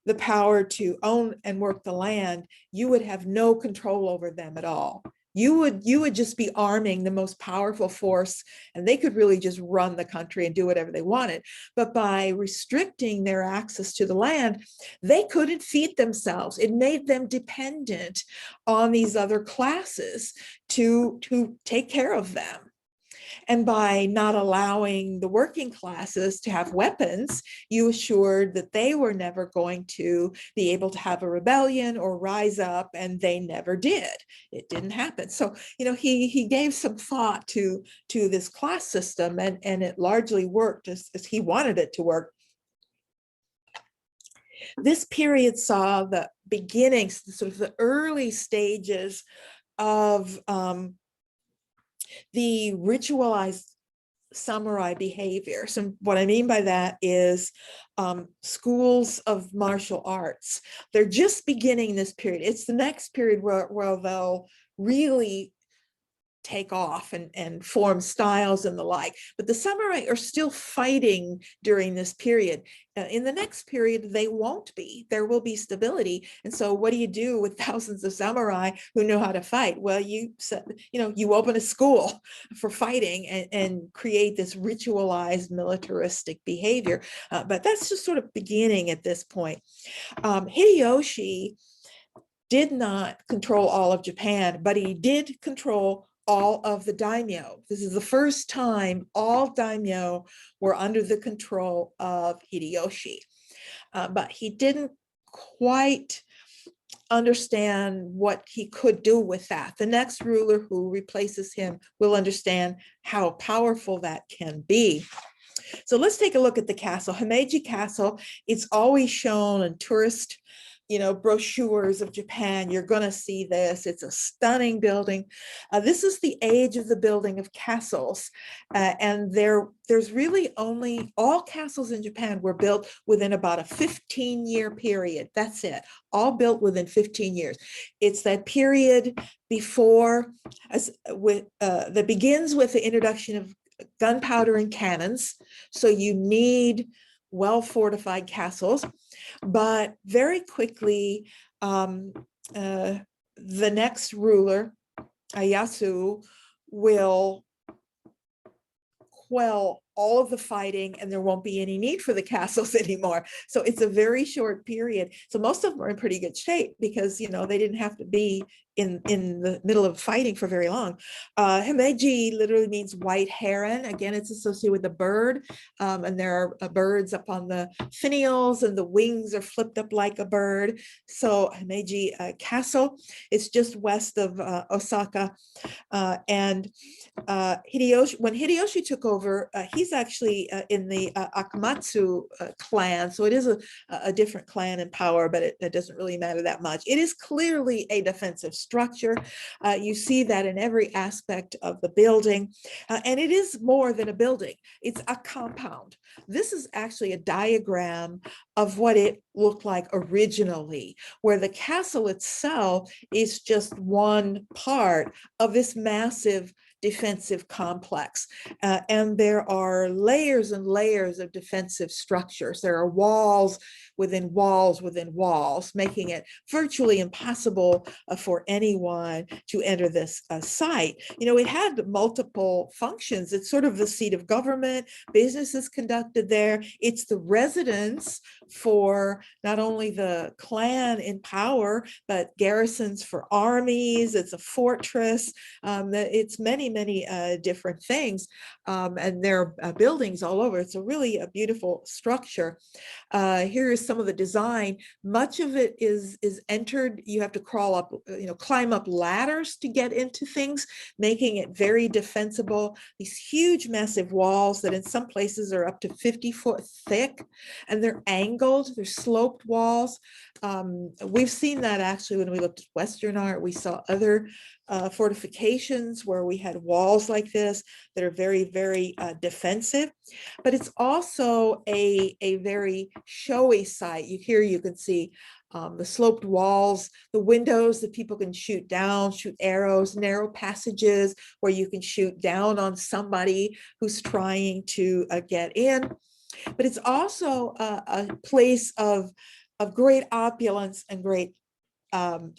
Speaker 1: the power to own and work the land, you would have no control over them at all. You would just be arming the most powerful force, and they could really just run the country and do whatever they wanted. But by restricting their access to the land, they couldn't feed themselves. It made them dependent on these other classes to take care of them. And by not allowing the working classes to have weapons, you assured that they were never going to be able to have a rebellion or rise up, and they never did. It didn't happen. So, he gave some thought to this class system, and it largely worked as he wanted it to work. This period saw the beginnings, sort of the early stages of the ritualized samurai behavior. So what I mean by that is schools of martial arts. They're just beginning this period. It's the next period where they'll really take off and form styles and the like. But the samurai are still fighting during this period. In the next period, they won't be. There will be stability. And so what do you do with thousands of samurai who know how to fight? Well, you open a school for fighting and create this ritualized militaristic behavior. But that's just sort of beginning at this point. Hideyoshi did not control all of Japan, but he did control all of the daimyo. This is the first time all daimyo were under the control of Hideyoshi. But he didn't quite understand what he could do with that. The next ruler who replaces him will understand how powerful that can be. So let's take a look at the castle. Himeji Castle. It's always shown in tourist brochures of Japan, you're going to see this. It's a stunning building. This is the age of the building of castles. And there's really only, all castles in Japan were built within about a 15-year period. That's it. All built within 15 years. It's that period before, that begins with the introduction of gunpowder and cannons. So you need well-fortified castles. But very quickly, the next ruler, Ieyasu, will quell all of the fighting, and there won't be any need for the castles anymore. So it's a very short period. So most of them are in pretty good shape because, they didn't have to be in the middle of fighting for very long. Himeji literally means white heron. Again, it's associated with the bird, and there are birds up on the finials, and the wings are flipped up like a bird. So Himeji Castle is just west of Osaka, and Hideyoshi, when Hideyoshi took over, he's actually in the Akamatsu clan, so it is a different clan in power, but it doesn't really matter that much. It is clearly a defensive structure. You see that in every aspect of the building, and it is more than a building. It's a compound. This is actually a diagram of what it looked like originally, where the castle itself is just one part of this massive defensive complex. And there are layers and layers of defensive structures. There are walls within walls within walls, making it virtually impossible for anyone to enter this site. It had multiple functions. It's sort of the seat of government. Business is conducted there. It's the residence for not only the clan in power, but garrisons for armies. It's a fortress. It's many different things, and there are buildings all over. It's a beautiful structure. Here is some of the design. Much of it is entered. You have to crawl up, climb up ladders to get into things, making it very defensible. These huge, massive walls that in some places are up to 50 foot thick, and they're angled. They're sloped walls. We've seen that actually when we looked at Western art. We saw other fortifications where we had walls like this that are very, very defensive, but it's also a very showy site. Here you can see the sloped walls, the windows that people can shoot down, shoot arrows, narrow passages where you can shoot down on somebody who's trying to get in. But it's also a place of great opulence and great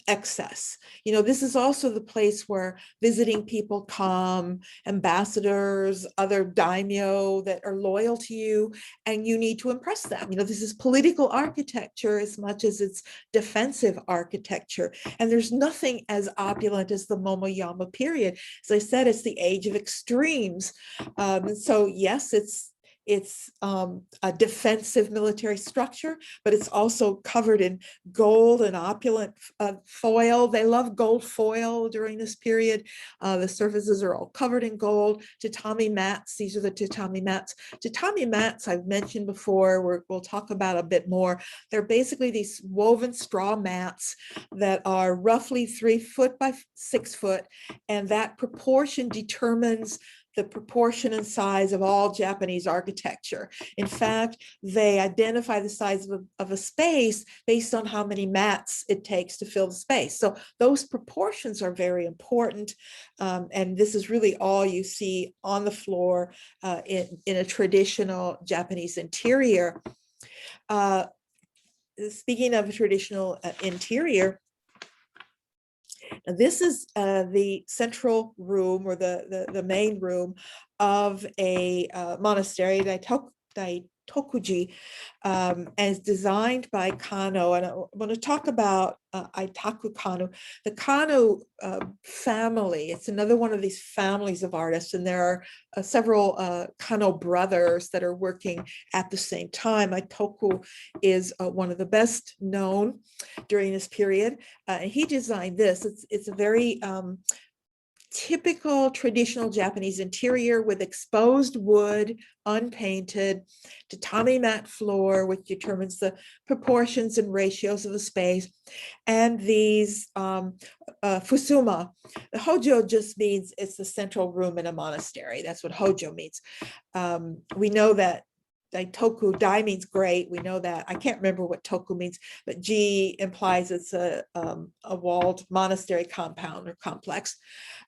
Speaker 1: excess. This is also the place where visiting people come, ambassadors, other daimyo that are loyal to you, and you need to impress them. This is political architecture as much as it's defensive architecture. And there's nothing as opulent as the Momoyama period. As I said, it's the age of extremes. So yes, it's a defensive military structure, but it's also covered in gold and opulent foil. They love gold foil during this period. The surfaces are all covered in gold. Tatami mats, these are the tatami mats. Tatami mats I've mentioned before, we'll talk about a bit more. They're basically these woven straw mats that are roughly 3 foot by 6 foot, and that proportion determines the proportion and size of all Japanese architecture. In fact, they identify the size of a space based on how many mats it takes to fill the space. So those proportions are very important. And this is really all you see on the floor in a traditional Japanese interior. Speaking of a traditional interior, now, this is the central room, or the main room of a monastery, Daitokuji, as designed by Kano. And I want to talk about Aitaku Kano. The Kano family, it's another one of these families of artists, and there are several Kano brothers that are working at the same time. Aitoku is one of the best known during this period. He designed this. It's a very typical traditional Japanese interior with exposed wood, unpainted, tatami mat floor, which determines the proportions and ratios of the space, and these fusuma. The hojo just means it's the central room in a monastery. That's what hojo means. We know that Daitoku, dai means great. We know that. I can't remember what toku means, but ji implies it's a walled monastery compound or complex.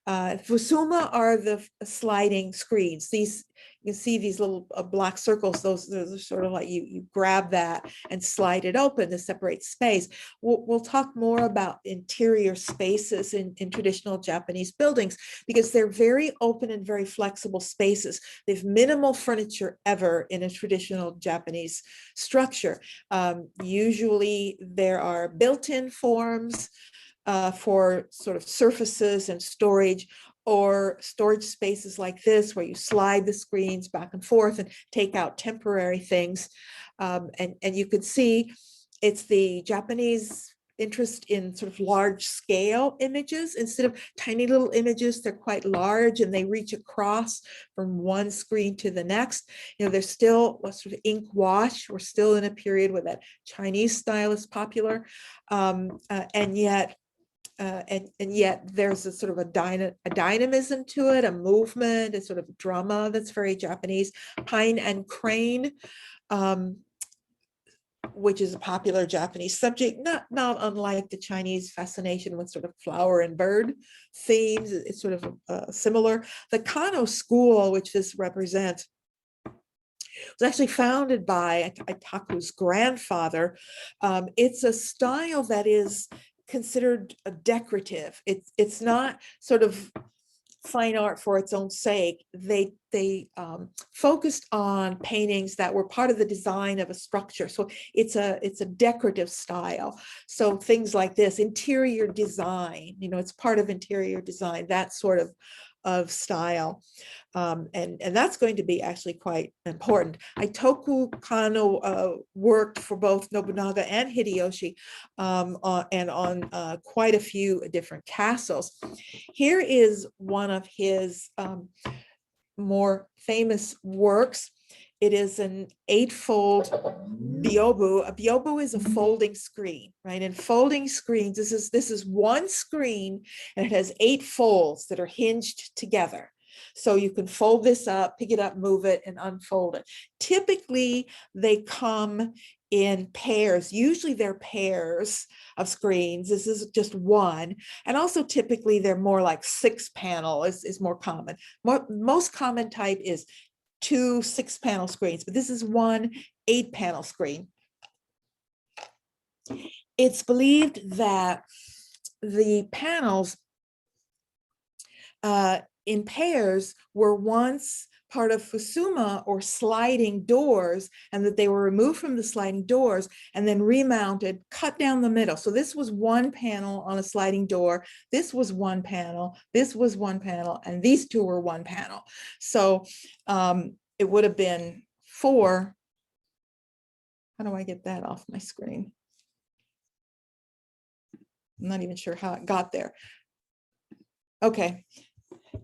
Speaker 1: Fusuma are the sliding screens. These, you can see these little black circles. Those are sort of like you grab that and slide it open to separate space. We'll talk more about interior spaces in traditional Japanese buildings because they're very open and very flexible spaces. They've minimal furniture ever in a traditional Japanese structure. Usually there are built-in forms for sort of surfaces and storage, or storage spaces like this where you slide the screens back and forth and take out temporary things. And you could see it's the Japanese interest in sort of large scale images. Instead of tiny little images, they're quite large and they reach across from one screen to the next. You know, there's still a sort of ink wash. We're still in a period where that Chinese style is popular. And yet there's a sort of a dynamism to it, a movement, a sort of drama that's very Japanese. Pine and crane, which is a popular Japanese subject, not unlike the Chinese fascination with sort of flower and bird themes. It's sort of similar. The Kano school, which this represents, was actually founded by Itaku's grandfather. It's a style that is considered decorative. It's not sort of fine art for its own sake. They focused on paintings that were part of the design of a structure. So it's a decorative style. So things like this, interior design, you know, it's part of interior design, that sort of style. And that's going to be actually quite important. Itoku Kano worked for both Nobunaga and Hideyoshi and on quite a few different castles. Here is one of his more famous works. It is an 8-fold byobu. A byobu is a folding screen, right? And folding screens, this is one screen and it has 8 folds that are hinged together. So you can fold this up, pick it up, move it, and unfold it. Typically, they come in pairs. Usually they're pairs of screens. This is just one. And also typically they're more like 6-panel is more common. Most common type is 2 6-panel screens, but this is one 8-panel screen. It's believed that the panels in pairs were once part of fusuma or sliding doors, and that they were removed from the sliding doors and then remounted, cut down the middle. So this was one panel on a sliding door. This was one panel. This was one panel, and these two were one panel. So it would have been 4. How do I get that off my screen? I'm not even sure how it got there. Okay.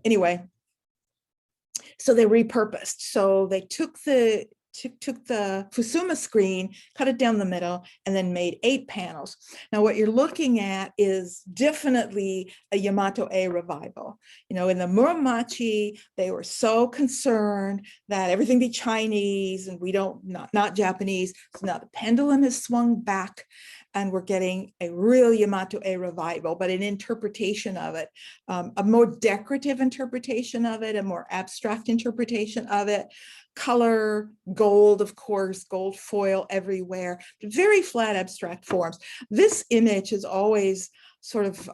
Speaker 1: Anyway, so they repurposed. So they took the fusuma screen, cut it down the middle, and then made 8 panels. Now, what you're looking at is definitely a Yamato-e revival. You know, in the Muromachi, they were so concerned that everything be Chinese and we don't, not Japanese. So now the pendulum has swung back and we're getting a real Yamato-e revival, but an interpretation of it, a more decorative interpretation of it, a more abstract interpretation of it. Color, gold, of course, gold foil everywhere, very flat abstract forms. This image has always sort of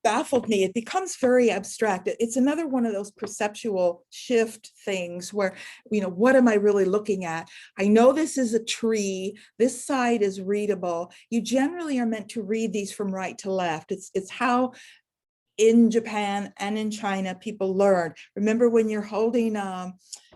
Speaker 1: baffled me. It becomes very abstract. It's another one of those perceptual shift things where, you know, what am I really looking at? I know this is a tree. This side is readable. You generally are meant to read these from right to left. It's how in Japan and in China people learn. Remember when you're holding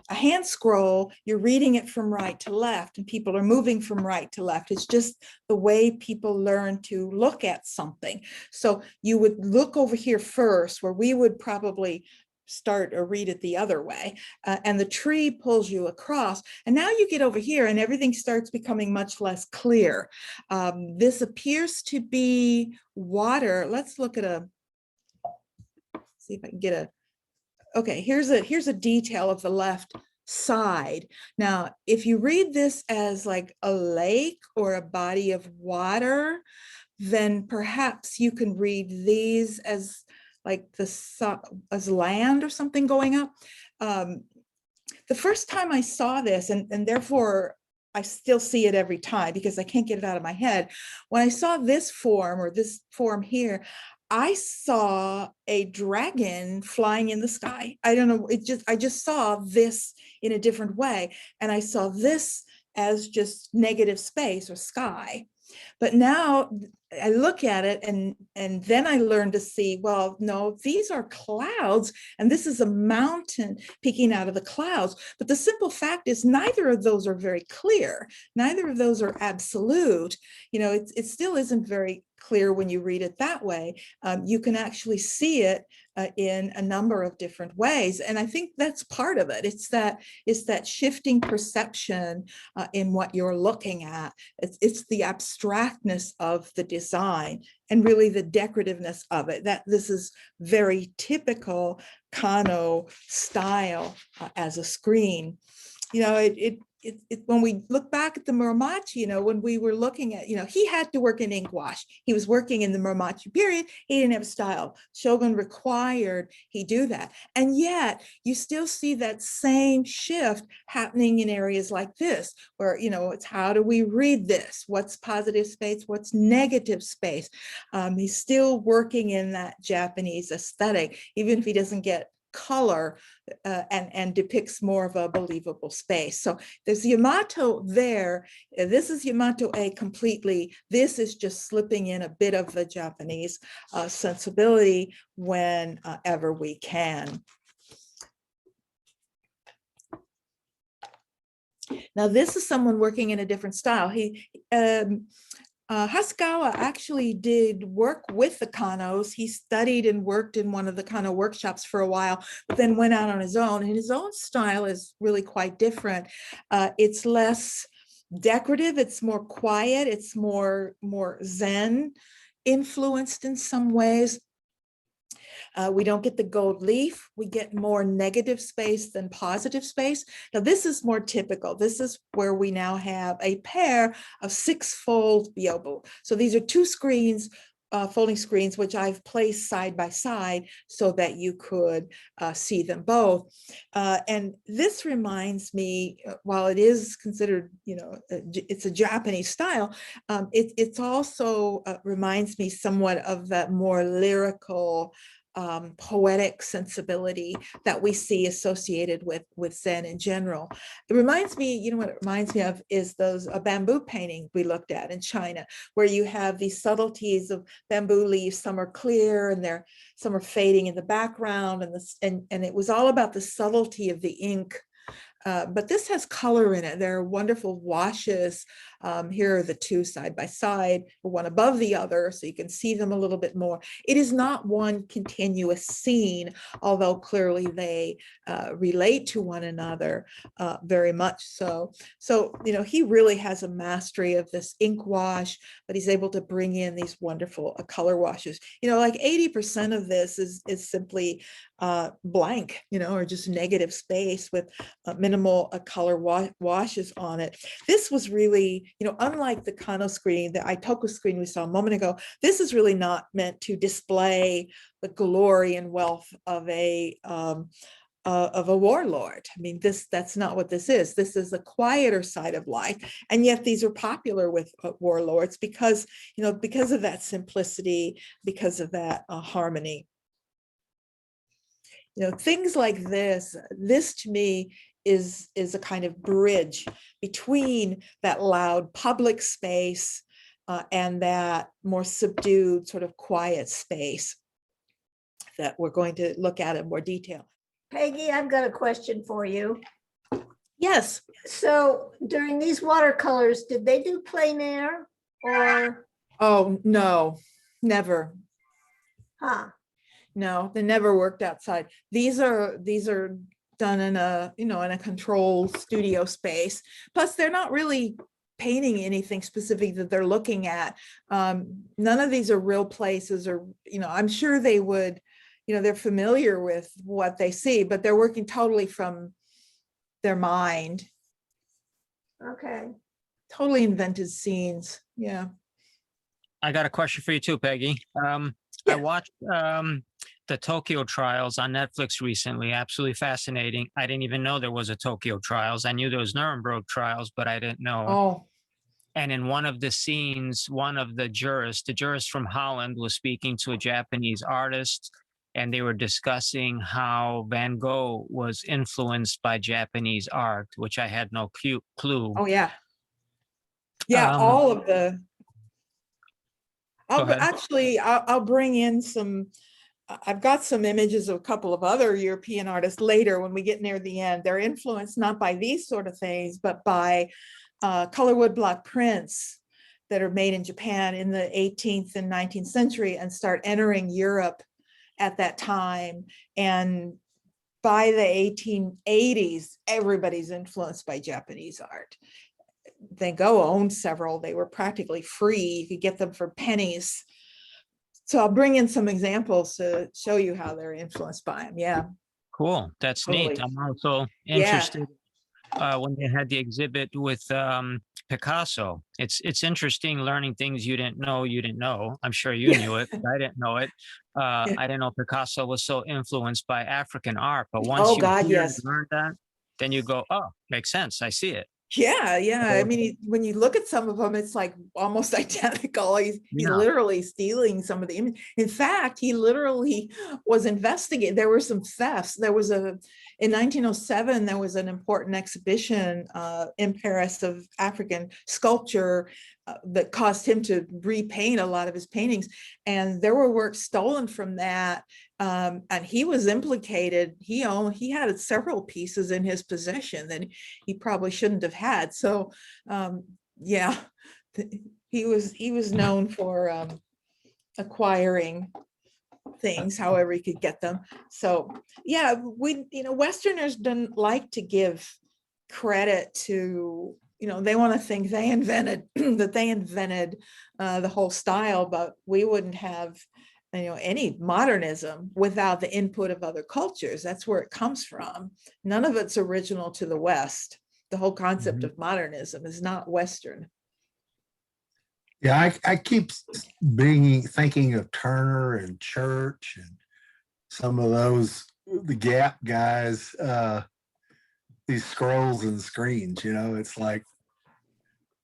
Speaker 1: a hand scroll, you're reading it from right to left, and people are moving from right to left. It's just the way people learn to look at something. So you would look over here first, where we would probably start or read it the other way, and the tree pulls you across, and now you get over here and everything starts becoming much less clear. This appears to be water. Let's look at see if I can get okay, here's a detail of the left side. Now, if you read this as like a lake or a body of water, then perhaps you can read these as like as land or something going up. The first time I saw this, and therefore I still see it every time because I can't get it out of my head. When I saw this form, or this form here, I saw a dragon flying in the sky. I don't know, I just saw this in a different way. And I saw this as just negative space or sky. But now I look at it, and then I learned to see, well, no, these are clouds, and this is a mountain peeking out of the clouds. But the simple fact is neither of those are very clear. Neither of those are absolute. You know, it still isn't very clear when you read it that way. You can actually see it in a number of different ways. And I think that's part of it. It's that shifting perception in what you're looking at. It's the abstractness of the design and really the decorativeness of it. That this is very typical Kano style as a screen. You know, when we look back at the Muromachi, you know, when we were looking at, you know, he had to work in ink wash. He was working in the Muromachi period. He didn't have style. Shogun required he do that. And yet you still see that same shift happening in areas like this, where, you know, it's how do we read this? What's positive space? What's negative space? He's still working in that Japanese aesthetic, even if he doesn't get color and depicts more of a believable space. So there's Yamato there. This is Yamato A completely. This is just slipping in a bit of the Japanese sensibility whenever we can. Now, this is someone working in a different style. Hasegawa actually did work with the Kanos. He studied and worked in one of the Kano workshops for a while, but then went out on his own. And his own style is really quite different. It's less decorative. It's more quiet. It's more Zen influenced in some ways. We don't get the gold leaf. We get more negative space than positive space. Now, this is more typical. This is where we now have a pair of 6-fold byobu. So these are 2 screens, folding screens, which I've placed side by side so that you could see them both. And this reminds me, while it is considered, you know, it's a Japanese style, it's also reminds me somewhat of that more lyrical, poetic sensibility that we see associated with Zen in general. It reminds me, you know, what it reminds me of is those bamboo paintings we looked at in China, where you have these subtleties of bamboo leaves. Some are clear and some are fading in the background, and it was all about the subtlety of the ink. But this has color in it. There are wonderful washes. Here are the 2 side by side, one above the other, so you can see them a little bit more. It is not one continuous scene, although clearly they relate to one another very much so. So, you know, he really has a mastery of this ink wash, but he's able to bring in these wonderful color washes. You know, like 80% of this is simply blank, you know, or just negative space with minimal color washes on it. This was really, you know, unlike the Kano screen, the Itoku screen we saw a moment ago, this is really not meant to display the glory and wealth of a warlord. I mean, that's not what this is. This is the quieter side of life. And yet these are popular with warlords because, you know, because of that simplicity, because of that harmony. You know, things like this to me is a kind of bridge between that loud public space and that more subdued sort of quiet space that we're going to look at in more detail.
Speaker 2: Peggy, I've got a question for you.
Speaker 1: Yes.
Speaker 2: So during these watercolors, did they do plein air or,
Speaker 1: Oh, no, never.
Speaker 2: huh?
Speaker 1: No, they never worked outside. These are done in a, in a controlled studio space. Plus, they're not really painting anything specific that they're looking at. None of these are real places, or, I'm sure they would, they're familiar with what they see, but they're working totally from their mind.
Speaker 2: Okay.
Speaker 1: Totally invented scenes. Yeah.
Speaker 3: I got a question for you too, Peggy. I
Speaker 1: Yeah.
Speaker 3: watched the Tokyo trials on Netflix recently. Absolutely fascinating. I didn't even know there was a Tokyo trials. I knew there was Nuremberg trials, but I didn't know.
Speaker 1: Oh,
Speaker 3: And in one of the scenes, one of the jurist from Holland, was speaking to a Japanese artist, and they were discussing how Van Gogh was influenced by Japanese art, which I had no clue.
Speaker 1: oh yeah. Yeah,
Speaker 3: Um,
Speaker 1: all of the,
Speaker 3: Go ahead.
Speaker 1: I'll bring in I've got some images of a couple of other European artists later when we get near the end. They're influenced not by these sort of things, but by color wood block prints that are made in Japan in the 18th and 19th century and start entering Europe at that time. And by the 1880s, everybody's influenced by Japanese art. Van Gogh owned several. They were practically free. You could get them for pennies. So I'll bring in some examples to show you how they're influenced by them. Yeah.
Speaker 3: Cool. That's neat.
Speaker 1: Totally.
Speaker 3: I'm also
Speaker 1: Yeah.
Speaker 3: interested when they had the exhibit with Picasso. It's interesting learning things you didn't know. I'm sure you knew it, but I didn't know it.
Speaker 1: Yeah.
Speaker 3: I didn't know Picasso was so influenced by African art. But once
Speaker 1: Oh
Speaker 3: you
Speaker 1: God,
Speaker 3: hear and
Speaker 1: yes.
Speaker 3: learn that, then you go, oh, makes sense. I see it.
Speaker 1: Yeah, yeah. I
Speaker 3: So,
Speaker 1: mean, when you look at some of them, it's like almost identical. He's
Speaker 3: yeah.
Speaker 1: literally stealing some of the image. In fact, he literally was investigating. There were some thefts. In 1907, there was an important exhibition in Paris of African sculpture that caused him to repaint a lot of his paintings. And there were works stolen from that. And he was implicated. He had several pieces in his possession that he probably shouldn't have had. So yeah, he was known for acquiring things however he could get them. So yeah, Westerners don't like to give credit to, they want to think they invented that they invented the whole style, but we wouldn't have any modernism without the input of other cultures. That's where it comes from. None of it's original to the West. The whole concept of modernism is not Western.
Speaker 4: Yeah, I keep thinking of Turner and Church and some of those, the Gap guys, these scrolls and screens, it's like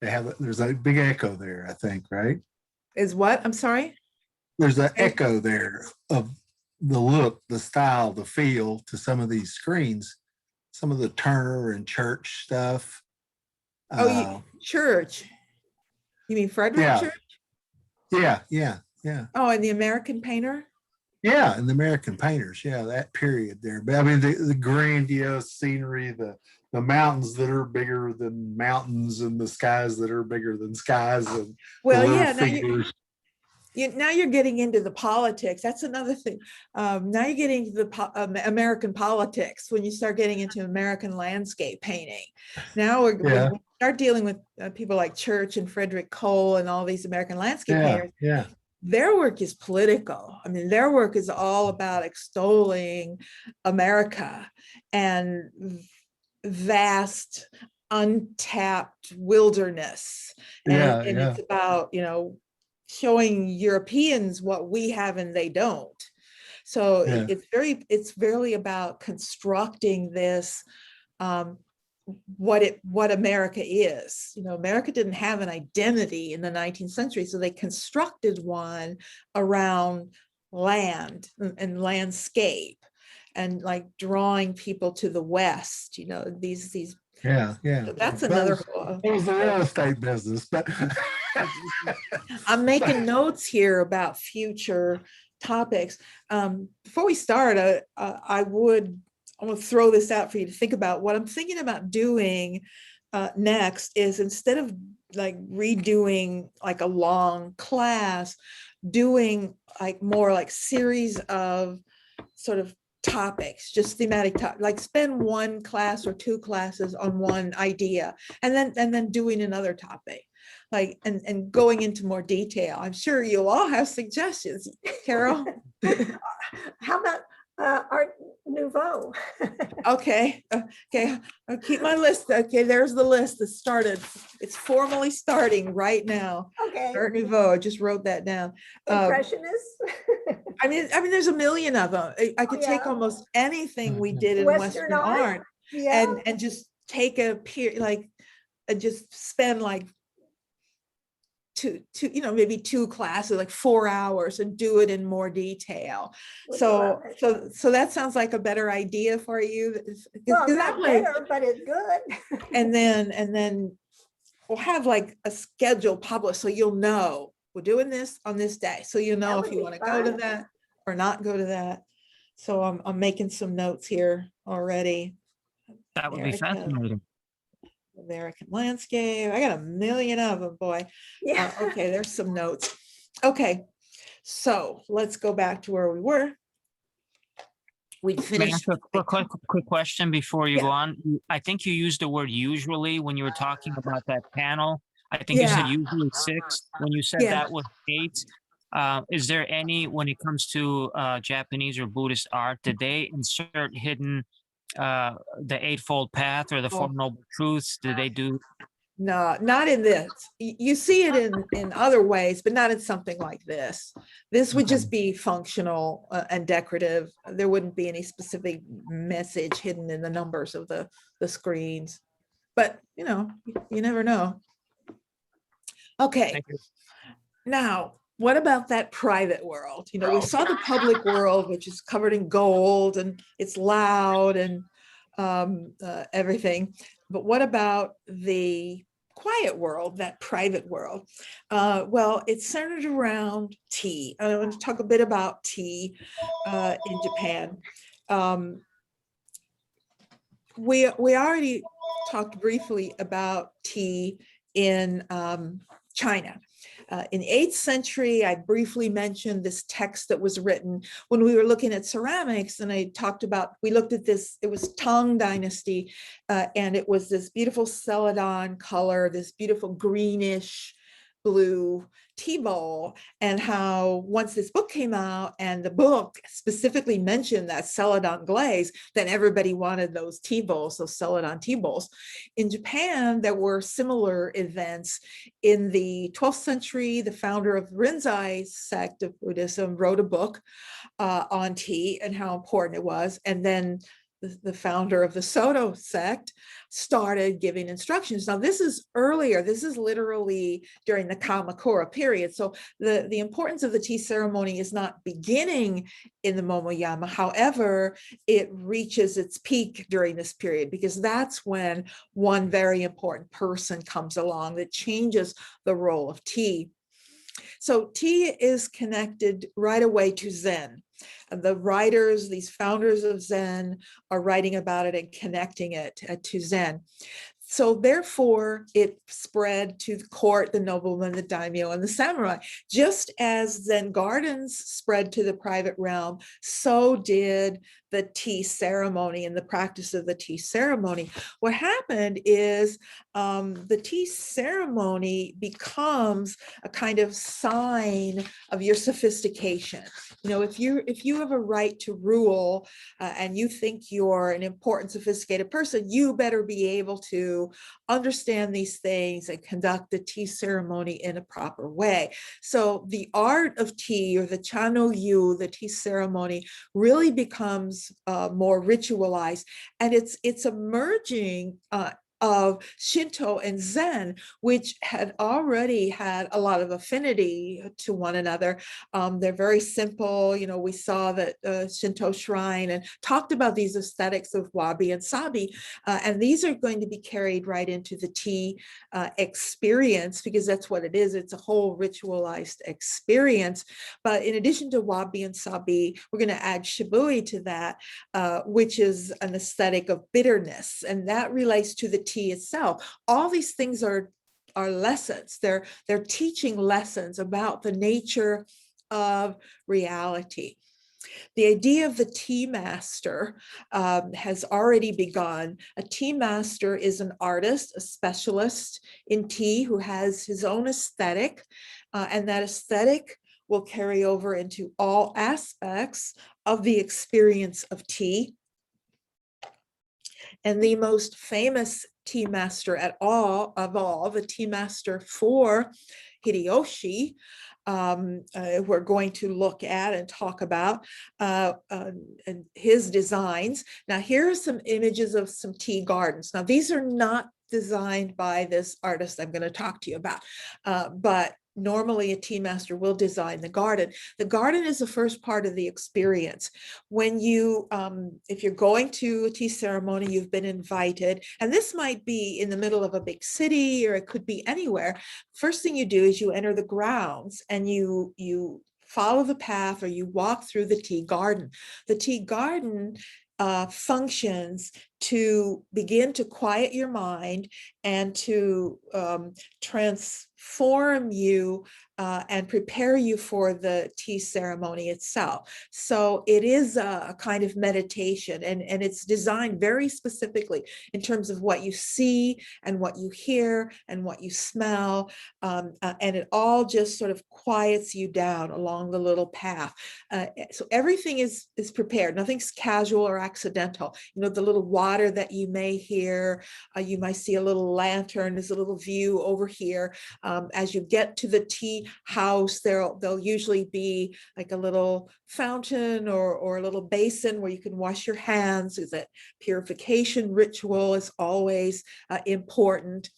Speaker 4: there's a big echo there, I think, right?
Speaker 1: Is what? I'm sorry?
Speaker 4: There's an echo there of the look, the style, the feel to some of these screens, some of the Turner and Church stuff.
Speaker 1: Church. You mean Frederick
Speaker 4: Yeah.
Speaker 1: Church?
Speaker 4: Yeah.
Speaker 1: Oh, and the American painter?
Speaker 4: Yeah, and the American painters, that period there. But I mean, the grandiose scenery, the mountains that are bigger than mountains, and the skies that are bigger than skies, and
Speaker 1: now you're getting into the politics. That's another thing. Now you're getting into the American politics when you start getting into American landscape painting. Now we start dealing with people like Church and Frederick Cole and all these American landscape painters.
Speaker 4: Yeah.
Speaker 1: Their work is political. I mean, their work is all about extolling America and vast, untapped wilderness. And it's about, showing Europeans what we have and they don't. So it's very about constructing this, what America is. America didn't have an identity in the 19th century, so they constructed one around land and landscape, and like drawing people to the West. These. So that's another.
Speaker 4: It was the real estate business, but
Speaker 1: I'm making notes here about future topics. Before we start, I would I'm gonna throw this out for you to think about. What I'm thinking about doing next is, instead of like redoing like a long class, doing like more like series of sort of topics, just thematic topic, like spend one class or two classes on one idea, and then doing another topic, like, and going into more detail. I'm sure you'll all have suggestions, Carol.
Speaker 2: How about Art Nouveau?
Speaker 1: Okay, okay, I'll keep my list. Okay, there's the list that started. It's formally starting right now.
Speaker 2: Okay,
Speaker 1: Art Nouveau, I just wrote that down.
Speaker 2: Impressionists,
Speaker 1: I mean, there's a million of them. I could take
Speaker 2: yeah.
Speaker 1: almost anything we did in
Speaker 2: Western
Speaker 1: Western
Speaker 2: art,
Speaker 1: art
Speaker 2: yeah.
Speaker 1: and just take a period, like, and just spend like two, maybe two classes, like 4 hours, and do it in more detail.
Speaker 2: Would
Speaker 1: So,
Speaker 2: love it.
Speaker 1: so that sounds like a better idea for you.
Speaker 2: Well,
Speaker 1: That
Speaker 2: not
Speaker 1: way,
Speaker 2: better, but it's good.
Speaker 1: and then we'll have like a schedule published, so you'll know we're doing this on this day. So you'll know
Speaker 2: That
Speaker 1: if
Speaker 2: would
Speaker 1: you
Speaker 2: be
Speaker 1: want to go to
Speaker 2: fun.
Speaker 1: that or not go to that. So I'm making some notes here already.
Speaker 3: That would be
Speaker 1: America,
Speaker 3: fascinating.
Speaker 1: American landscape. I got a million of them, boy.
Speaker 2: Yeah.
Speaker 1: Okay, there's some notes. Okay, so let's go back to where we were. We'd
Speaker 3: May I
Speaker 1: finished.
Speaker 3: ask a quick question before you
Speaker 1: Yeah.
Speaker 3: go on? I think you used the word usually when you were talking about that panel. I think you said
Speaker 1: Yeah.
Speaker 3: usually 6. When you said
Speaker 1: Yeah.
Speaker 3: that was 8, is there any, when it comes to Japanese or Buddhist art, did they insert hidden the Eightfold Path or the Four Noble Truths? Did they do?
Speaker 1: No, not in this. You see it in other ways, but not in something like this. This would just be functional and decorative. There wouldn't be any specific message hidden in the numbers of the screens. But, you never know. Okay,
Speaker 3: Thank you.
Speaker 1: now, what about that private world? We saw the public world, which is covered in gold and it's loud and everything. But what about the quiet world, that private world? Well, it's centered around tea. I want to talk a bit about tea in Japan. We already talked briefly about tea in China. In 8th century, I briefly mentioned this text that was written when we were looking at ceramics, and I talked about, we looked at this, it was Tang Dynasty, and it was this beautiful celadon color, this beautiful greenish blue tea bowl, and how once this book came out and the book specifically mentioned that celadon glaze, then everybody wanted those tea bowls, those celadon tea bowls. In Japan, there were similar events. In the 12th century, the founder of Rinzai sect of Buddhism wrote a book on tea and how important it was. And then the founder of the Soto sect started giving instructions. Now, this is earlier. This is literally during the Kamakura period. So the importance of the tea ceremony is not beginning in the Momoyama. However, it reaches its peak during this period, because that's when one very important person comes along that changes the role of tea. So tea is connected right away to Zen. The writers, these founders of Zen, are writing about it and connecting it to Zen. So therefore, it spread to the court, the noblemen, the daimyo, and the samurai. Just as Zen gardens spread to the private realm, so did the tea ceremony and the practice of the tea ceremony. What happened is the tea ceremony becomes a kind of sign of your sophistication. If you have a right to rule and you think you're an important, sophisticated person, you better be able to understand these things and conduct the tea ceremony in a proper way. So the art of tea, or the chano-yu, the tea ceremony, really becomes more ritualized, and it's emerging of Shinto and Zen, which had already had a lot of affinity to one another. They're very simple. You know, we saw that Shinto shrine and talked about these aesthetics of wabi and sabi, and these are going to be carried right into the tea experience, because that's what it is. It's a whole ritualized experience. But in addition to wabi and sabi, we're going to add shibui to that, which is an aesthetic of bitterness, and that relates to the tea itself. All these things are lessons. They're teaching lessons about the nature of reality. The idea of the tea master has already begun. A tea master is an artist, a specialist in tea who has his own aesthetic, and that aesthetic will carry over into all aspects of the experience of tea. And the most famous tea master of all, the tea master for Hideyoshi, we're going to look at and talk about and his designs. Now, here are some images of some tea gardens. Now, these are not designed by this artist I'm going to talk to you about, but normally a tea master will design the garden. The garden is the first part of the experience. When you, if you're going to a tea ceremony, you've been invited, and this might be in the middle of a big city, or it could be anywhere. First thing you do is you enter the grounds and you follow the path, or you walk through the tea garden. The tea garden functions to begin to quiet your mind and to transform you and prepare you for the tea ceremony itself. So it is a kind of meditation, and it's designed very specifically in terms of what you see and what you hear and what you smell, and it all just sort of quiets you down along the little path. So everything is prepared. Nothing's casual or accidental. You know, the little water that you may hear, you might see a little lantern. There's a little view over here. As you get to the tea house, there'll usually be like a little fountain or a little basin where you can wash your hands. Is that purification ritual is always important.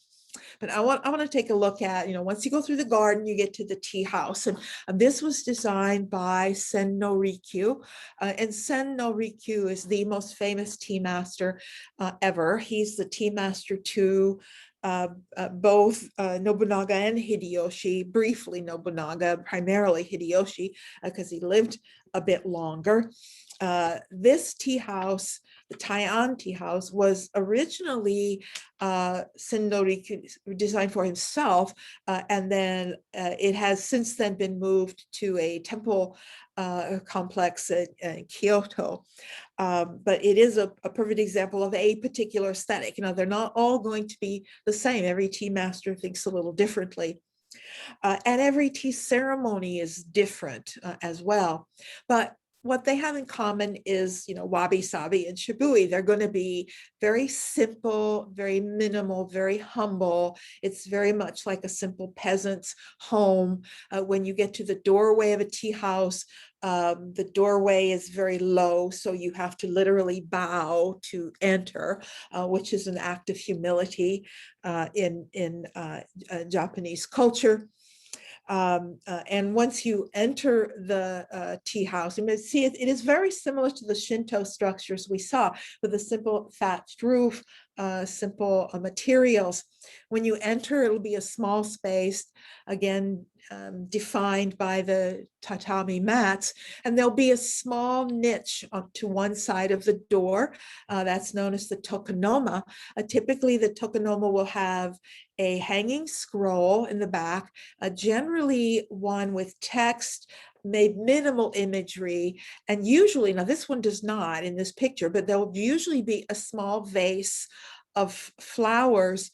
Speaker 1: But I want to take a look at, you know, once you go through the garden, you get to the tea house. And this was designed by Sen no Rikyu. And Sen no Rikyu is the most famous tea master ever. He's the tea master to both Nobunaga and Hideyoshi, briefly Nobunaga, primarily Hideyoshi, because he lived a bit longer. This tea house, the Taian tea house, was originally Sen no Rikyu designed for himself, and then it has since then been moved to a temple complex in Kyoto. But it is a perfect example of a particular aesthetic. You know, they're not all going to be the same. Every tea master thinks a little differently. And every tea ceremony is different as well. But what they have in common is, you know, wabi sabi and shibui. They're going to be very simple, very minimal, very humble. It's very much like a simple peasant's home. When you get to the doorway of a tea house, the doorway is very low, so you have to literally bow to enter, which is an act of humility in Japanese culture. And once you enter the tea house, you may see it is very similar to the Shinto structures we saw, with a simple thatched roof, simple materials. When you enter, it'll be a small space, again, defined by the tatami mats, and there'll be a small niche to one side of the door. That's known as the tokonoma. Typically, the tokonoma will have a hanging scroll in the back, generally one with text, made minimal imagery, and usually, now this one does not in this picture, but there will usually be a small vase of flowers,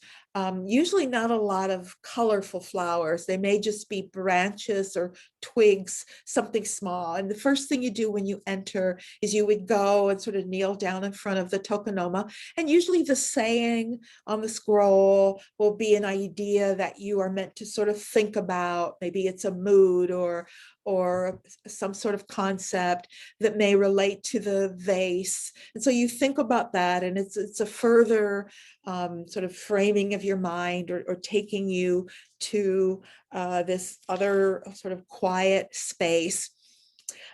Speaker 1: usually not a lot of colorful flowers. They may just be branches or twigs, something small. And the first thing you do when you enter is you would go and sort of kneel down in front of the tokonoma. And usually the saying on the scroll will be an idea that you are meant to sort of think about. Maybe it's a mood or or some sort of concept that may relate to the vase. And so you think about that, and it's a further sort of framing of your mind, or taking you to this other sort of quiet space.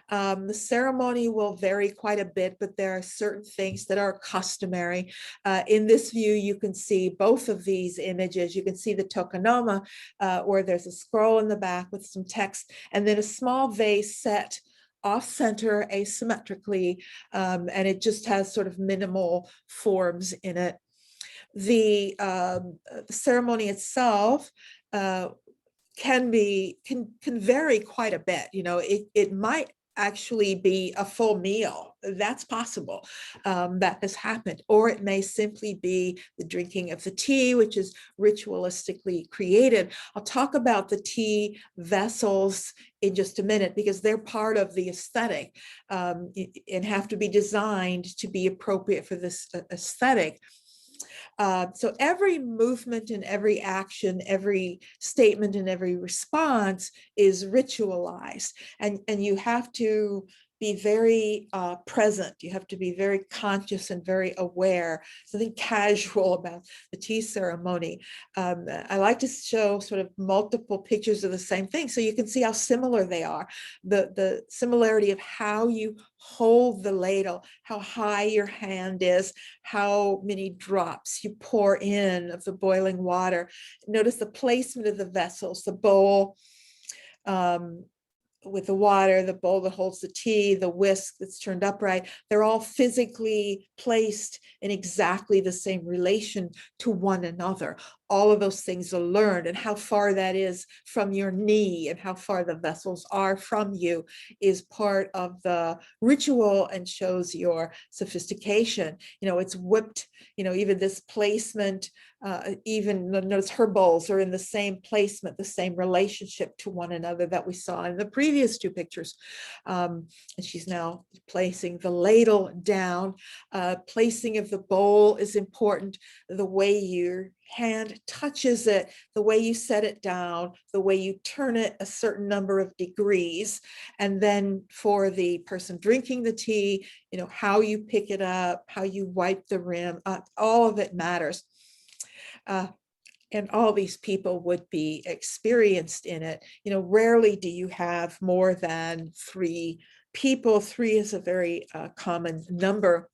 Speaker 1: The ceremony will vary quite a bit, but there are certain things that are customary. In this view, you can see both of these images. You can see the tokonoma, where there's a scroll in the back with some text, and then a small vase set off center asymmetrically, and it just has sort of minimal forms in it. The ceremony itself can vary quite a bit. You know, it might actually be a full meal. That's possible. That has happened. Or it may simply be the drinking of the tea, which is ritualistically created. I'll talk about the tea vessels in just a minute, because they're part of the aesthetic, and have to be designed to be appropriate for this aesthetic. So every movement and every action, every statement and every response is ritualized, and you have to be very present. You have to be very conscious and very aware. Something casual about the tea ceremony. I like to show sort of multiple pictures of the same thing, so you can see how similar they are. The similarity of how you hold the ladle, how high your hand is, how many drops you pour in of the boiling water. Notice the placement of the vessels, the bowl with the water, the bowl that holds the tea, the whisk that's turned upright. They're all physically placed in exactly the same relation to one another. All of those things are learned, and how far that is from your knee and how far the vessels are from you is part of the ritual and shows your sophistication. You know, it's whipped, you know, even this placement, even notice her bowls are in the same placement, the same relationship to one another that we saw in the previous two pictures. And she's now placing the ladle down. Placing of the bowl is important. The way your hand touches it, the way you set it down, the way you turn it a certain number of degrees. And then for the person drinking the tea, you know, how you pick it up, how you wipe the rim, all of it matters. And all these people would be experienced in it. You know, rarely do you have more than 3 people. 3 is a very common number.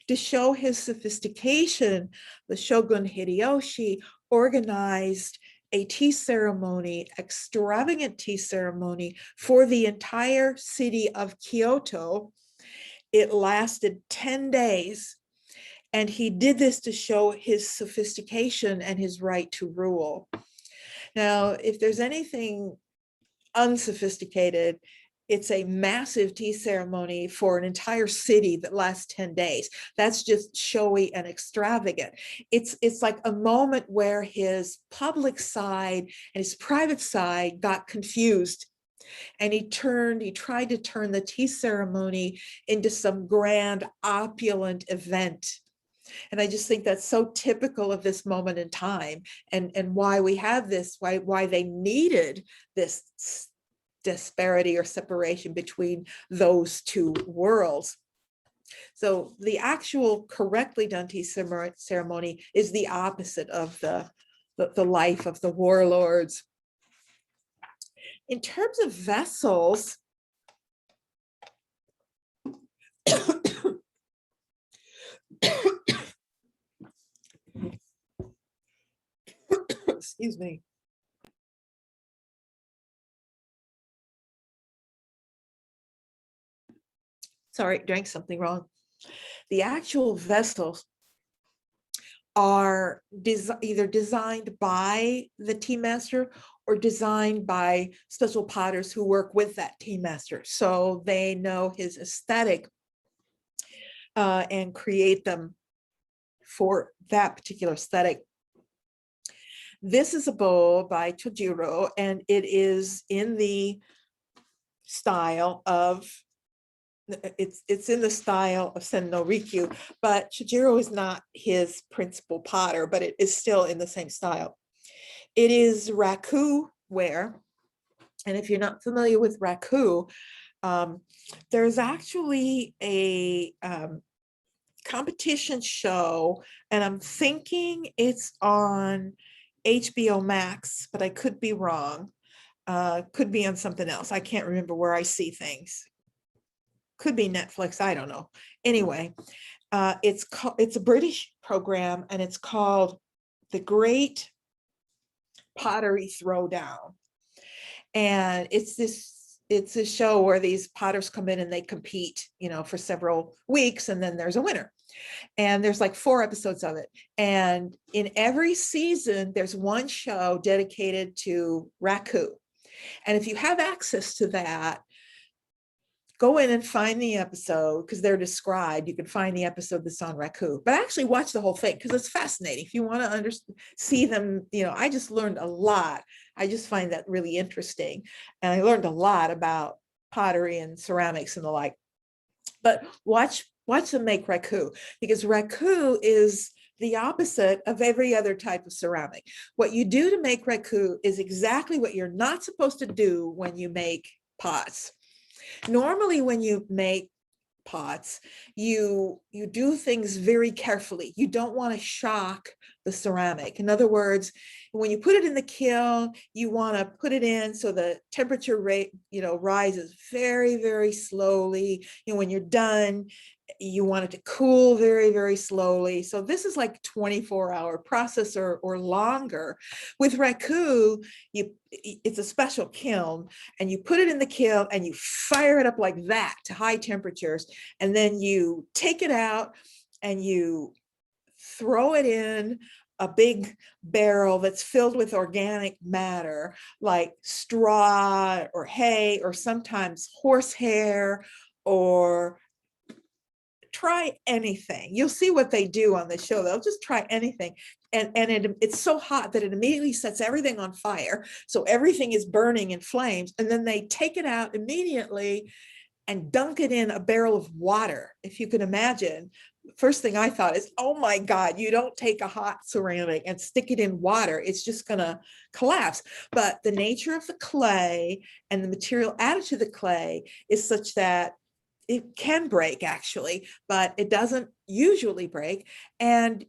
Speaker 1: To show his sophistication, the Shogun Hideyoshi organized a tea ceremony, extravagant tea ceremony for the entire city of Kyoto. It lasted 10 days. And he did this to show his sophistication and his right to rule. Now, if there's anything unsophisticated, it's a massive tea ceremony for an entire city that lasts 10 days. That's just showy and extravagant. It's like a moment where his public side and his private side got confused. And he tried to turn the tea ceremony into some grand opulent event. And I just think that's so typical of this moment in time, and why we have this, why they needed this disparity or separation between those two worlds. So the actual correctly done tea ceremony is the opposite of the life of the warlords. In terms of vessels, excuse me. Sorry, drank something wrong. The actual vessels are either designed by the tea master or designed by special potters who work with that tea master. So they know his aesthetic and create them for that particular aesthetic. This is a bowl by Chojiro, and it is in the style of, it's in the style of Sen no Rikyu, but Chojiro is not his principal potter, but it is still in the same style. It is raku ware, And if you're not familiar with raku, there's actually a competition show, and I'm thinking it's on HBO Max, but I could be wrong. Could be on something else. I can't remember where I see things. Could be Netflix. I don't know. Anyway, it's a British program, and it's called The Great Pottery Throwdown. And it's a show where these potters come in and they compete, for several weeks, and then there's a winner. And there's like 4 episodes of it. And in every season, there's one show dedicated to raku. And if you have access to that, go in and find the episode, because they're described. You can find the episode that's on raku, but actually watch the whole thing because it's fascinating. If you want to see them, I just learned a lot. I just find that really interesting. And I learned a lot about pottery and ceramics and the like. But watch them make raku, because raku is the opposite of every other type of ceramic. What you do to make raku is exactly what you're not supposed to do when you make pots. Normally, when you make pots, you do things very carefully. You don't want to shock the ceramic. In other words, when you put it in the kiln, you want to put it in so the temperature rate, rises very, very slowly. When you're done, you want it to cool very, very slowly. So this is like 24-hour process or longer. With raku, it's a special kiln, and you put it in the kiln and you fire it up like that to high temperatures. And then you take it out and you throw it in a big barrel that's filled with organic matter, like straw or hay, or sometimes horsehair, or try anything. You'll see what they do on the show. They'll just try anything. And it's so hot that it immediately sets everything on fire. So everything is burning in flames. And then they take it out immediately and dunk it in a barrel of water. If you can imagine, first thing I thought is, oh my God, you don't take a hot ceramic and stick it in water. It's just gonna collapse. But the nature of the clay and the material added to the clay is such that it can break, actually, but it doesn't usually break. And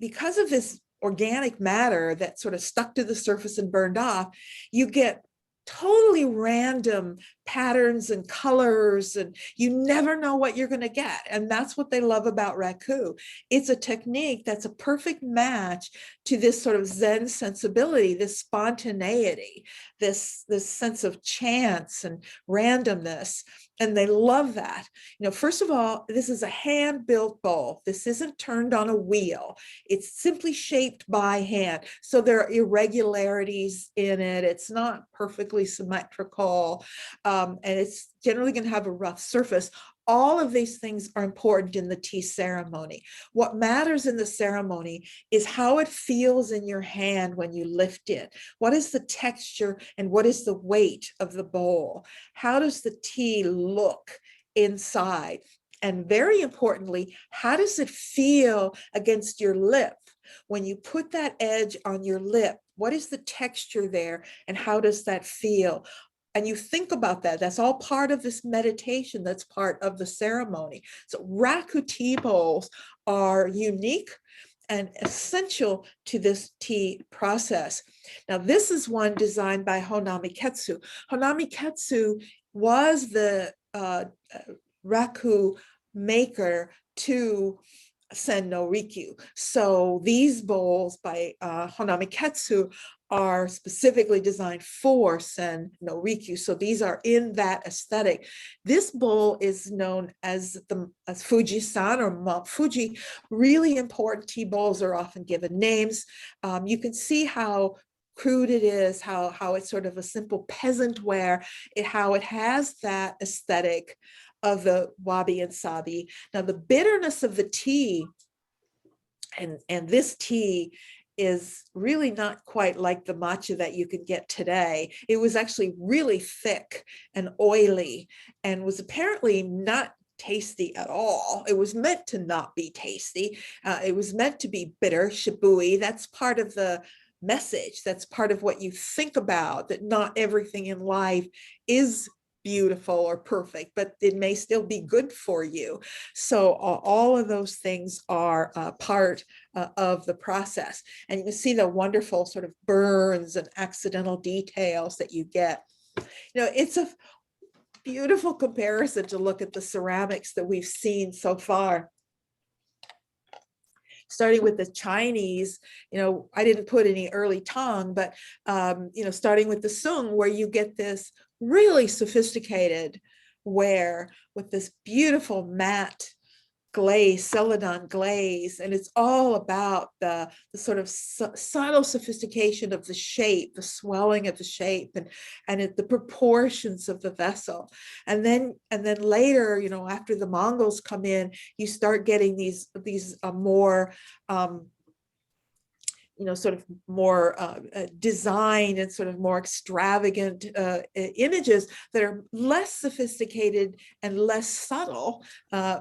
Speaker 1: because of this organic matter that sort of stuck to the surface and burned off, you get totally random patterns and colors, and you never know what you're going to get. And that's what they love about raku. It's a technique that's a perfect match to this sort of Zen sensibility, this spontaneity, this sense of chance and randomness. And they love that. First of all, this is a hand-built bowl. This isn't turned on a wheel. It's simply shaped by hand. So there are irregularities in it. It's not perfectly symmetrical. And it's generally going to have a rough surface. All of these things are important in the tea ceremony. What matters in the ceremony is how it feels in your hand when you lift it. What is the texture and what is the weight of the bowl? How does the tea look inside? And very importantly, how does it feel against your lip? When you put that edge on your lip, what is the texture there and how does that feel? And you think about that. That's all part of this meditation. That's part of the ceremony. So raku tea bowls are unique and essential to this tea process. Now, this is one designed by Honami Ketsu. Honami Ketsu was the raku maker to Sen no Rikyu. So these bowls by Honami Ketsu are specifically designed for Sen no Rikyu. So these are in that aesthetic. This bowl is known as Fuji-san or Mount Fuji. Really important tea bowls are often given names. You can see how crude it is, how it's sort of a simple peasant ware, how it has that aesthetic of the wabi and sabi. Now, the bitterness of the tea, and this tea is really not quite like the matcha that you can get today. It was actually really thick and oily and was apparently not tasty at all. It was meant to not be tasty. It was meant to be bitter, shibui. That's part of the message. That's part of what you think about, that not everything in life is beautiful or perfect, but it may still be good for you. So all of those things are part of the process. And you can see the wonderful sort of burns and accidental details that you get. It's a beautiful comparison to look at the ceramics that we've seen so far. Starting with the Chinese, I didn't put any early Tang, but, starting with the Sung, where you get this really sophisticated ware with this beautiful matte glaze, celadon glaze, and it's all about the sort of subtle sophistication of the shape, the swelling of the shape, and the proportions of the vessel. And then later, after the Mongols come in, you start getting these more sort of more design and sort of more extravagant images that are less sophisticated and less subtle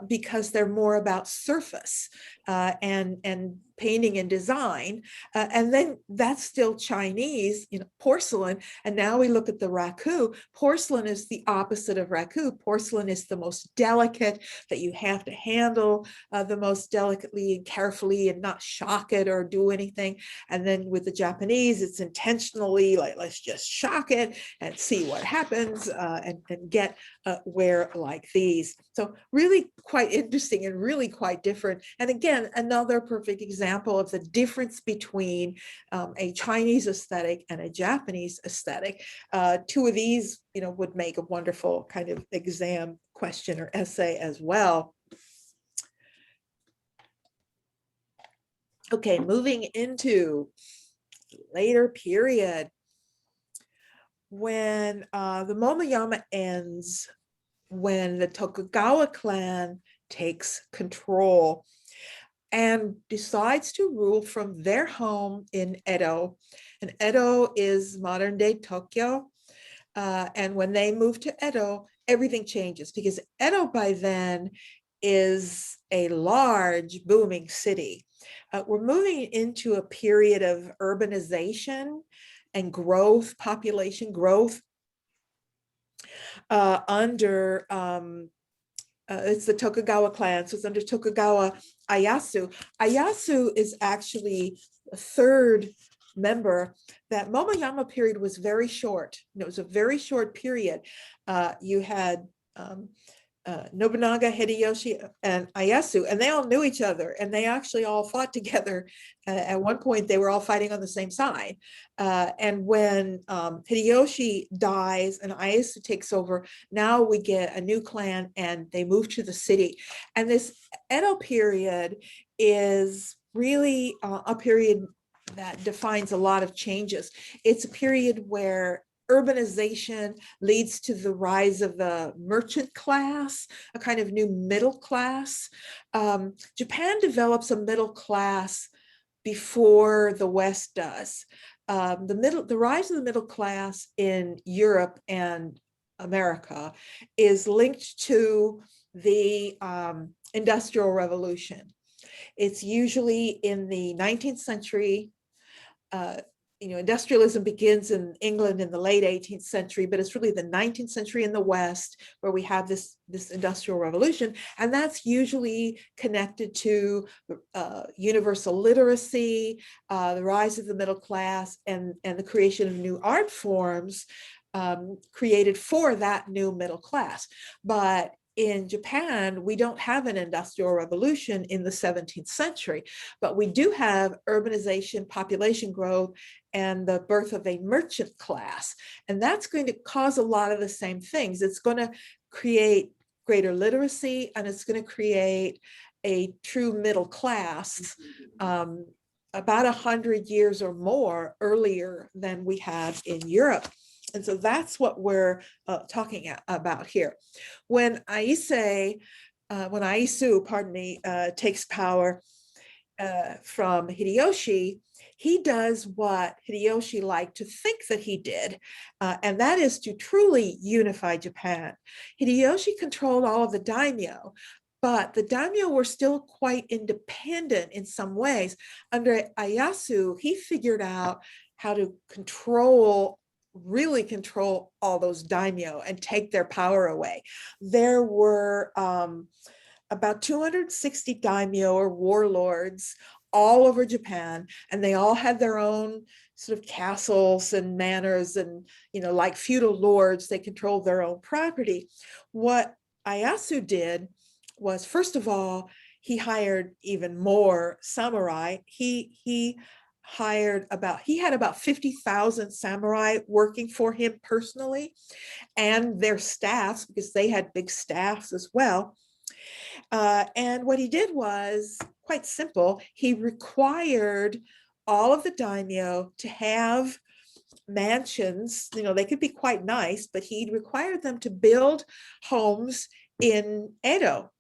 Speaker 1: because they're more about surface and painting and design. And then that's still Chinese, porcelain. And now we look at the raku. Porcelain is the opposite of raku. Porcelain is the most delicate, that you have to handle the most delicately and carefully and not shock it or do anything. And then with the Japanese, it's intentionally like, let's just shock it and see what happens and get ware like these. So really quite interesting and really quite different. And again, another perfect example of the difference between a Chinese aesthetic and a Japanese aesthetic. Two of these, would make a wonderful kind of exam question or essay as well. Okay, moving into later period, when the Momoyama ends, when the Tokugawa clan takes control and decides to rule from their home in Edo. And Edo is modern day Tokyo. And when they move to Edo, everything changes, because Edo by then is a large booming city. We're moving into a period of urbanization and growth, population growth under it's the Tokugawa clan, so it's under Tokugawa Ieyasu. Ieyasu is actually a third member. That Momoyama period was very short. It was a very short period. You had Nobunaga, Hideyoshi, and Ieyasu, and they all knew each other, and they actually all fought together. At one point, they were all fighting on the same side. And when Hideyoshi dies and Ieyasu takes over, now we get a new clan, and they move to the city. And this Edo period is really a period that defines a lot of changes. It's a period where urbanization leads to the rise of the merchant class, a kind of new middle class. Japan develops a middle class before the West does. The rise of the middle class in Europe and America is linked to the Industrial Revolution. It's usually in the 19th century. Industrialism begins in England in the late 18th century, but it's really the 19th century in the West where we have this industrial revolution. And that's usually connected to universal literacy, the rise of the middle class, and the creation of new art forms created for that new middle class. But in Japan, we don't have an industrial revolution in the 17th century, but we do have urbanization, population growth, and the birth of a merchant class. And that's going to cause a lot of the same things. It's going to create greater literacy, and it's going to create a true middle class about 100 years or more earlier than we have in Europe. And so that's what we're talking about here. When Ieyasu, takes power from Hideyoshi, he does what Hideyoshi liked to think that he did, and that is to truly unify Japan. Hideyoshi controlled all of the daimyo, But the daimyo were still quite independent in some ways. Under Ieyasu, he figured out how to really control all those daimyo and take their power away. There were about 260 daimyo or warlords all over Japan, and they all had their own sort of castles and manors, and like feudal lords, they controlled their own property. What Ieyasu did was, first of all, he hired even more samurai. He had about 50,000 samurai working for him personally, and their staffs, because they had big staffs as well. And what he did was quite simple. He required all of the daimyo to have mansions. They could be quite nice, but he required them to build homes in Edo.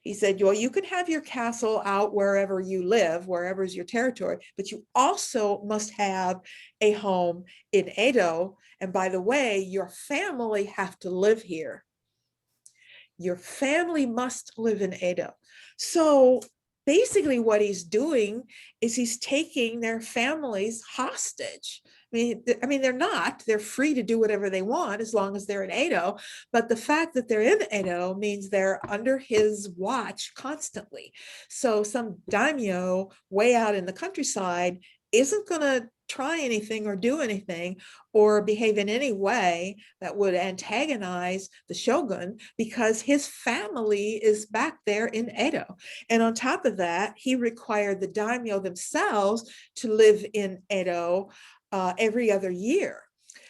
Speaker 1: He said, well, you can have your castle out wherever you live, wherever is your territory, but you also must have a home in Edo. And by the way, your family have to live here. Your family must live in Edo. So basically what he's doing is he's taking their families hostage. I mean, they're free to do whatever they want as long as they're in Edo. But the fact that they're in Edo means they're under his watch constantly. So some daimyo way out in the countryside isn't going to try anything or do anything or behave in any way that would antagonize the shogun, because his family is back there in Edo. And on top of that, he required the daimyo themselves to live in Edo every other year.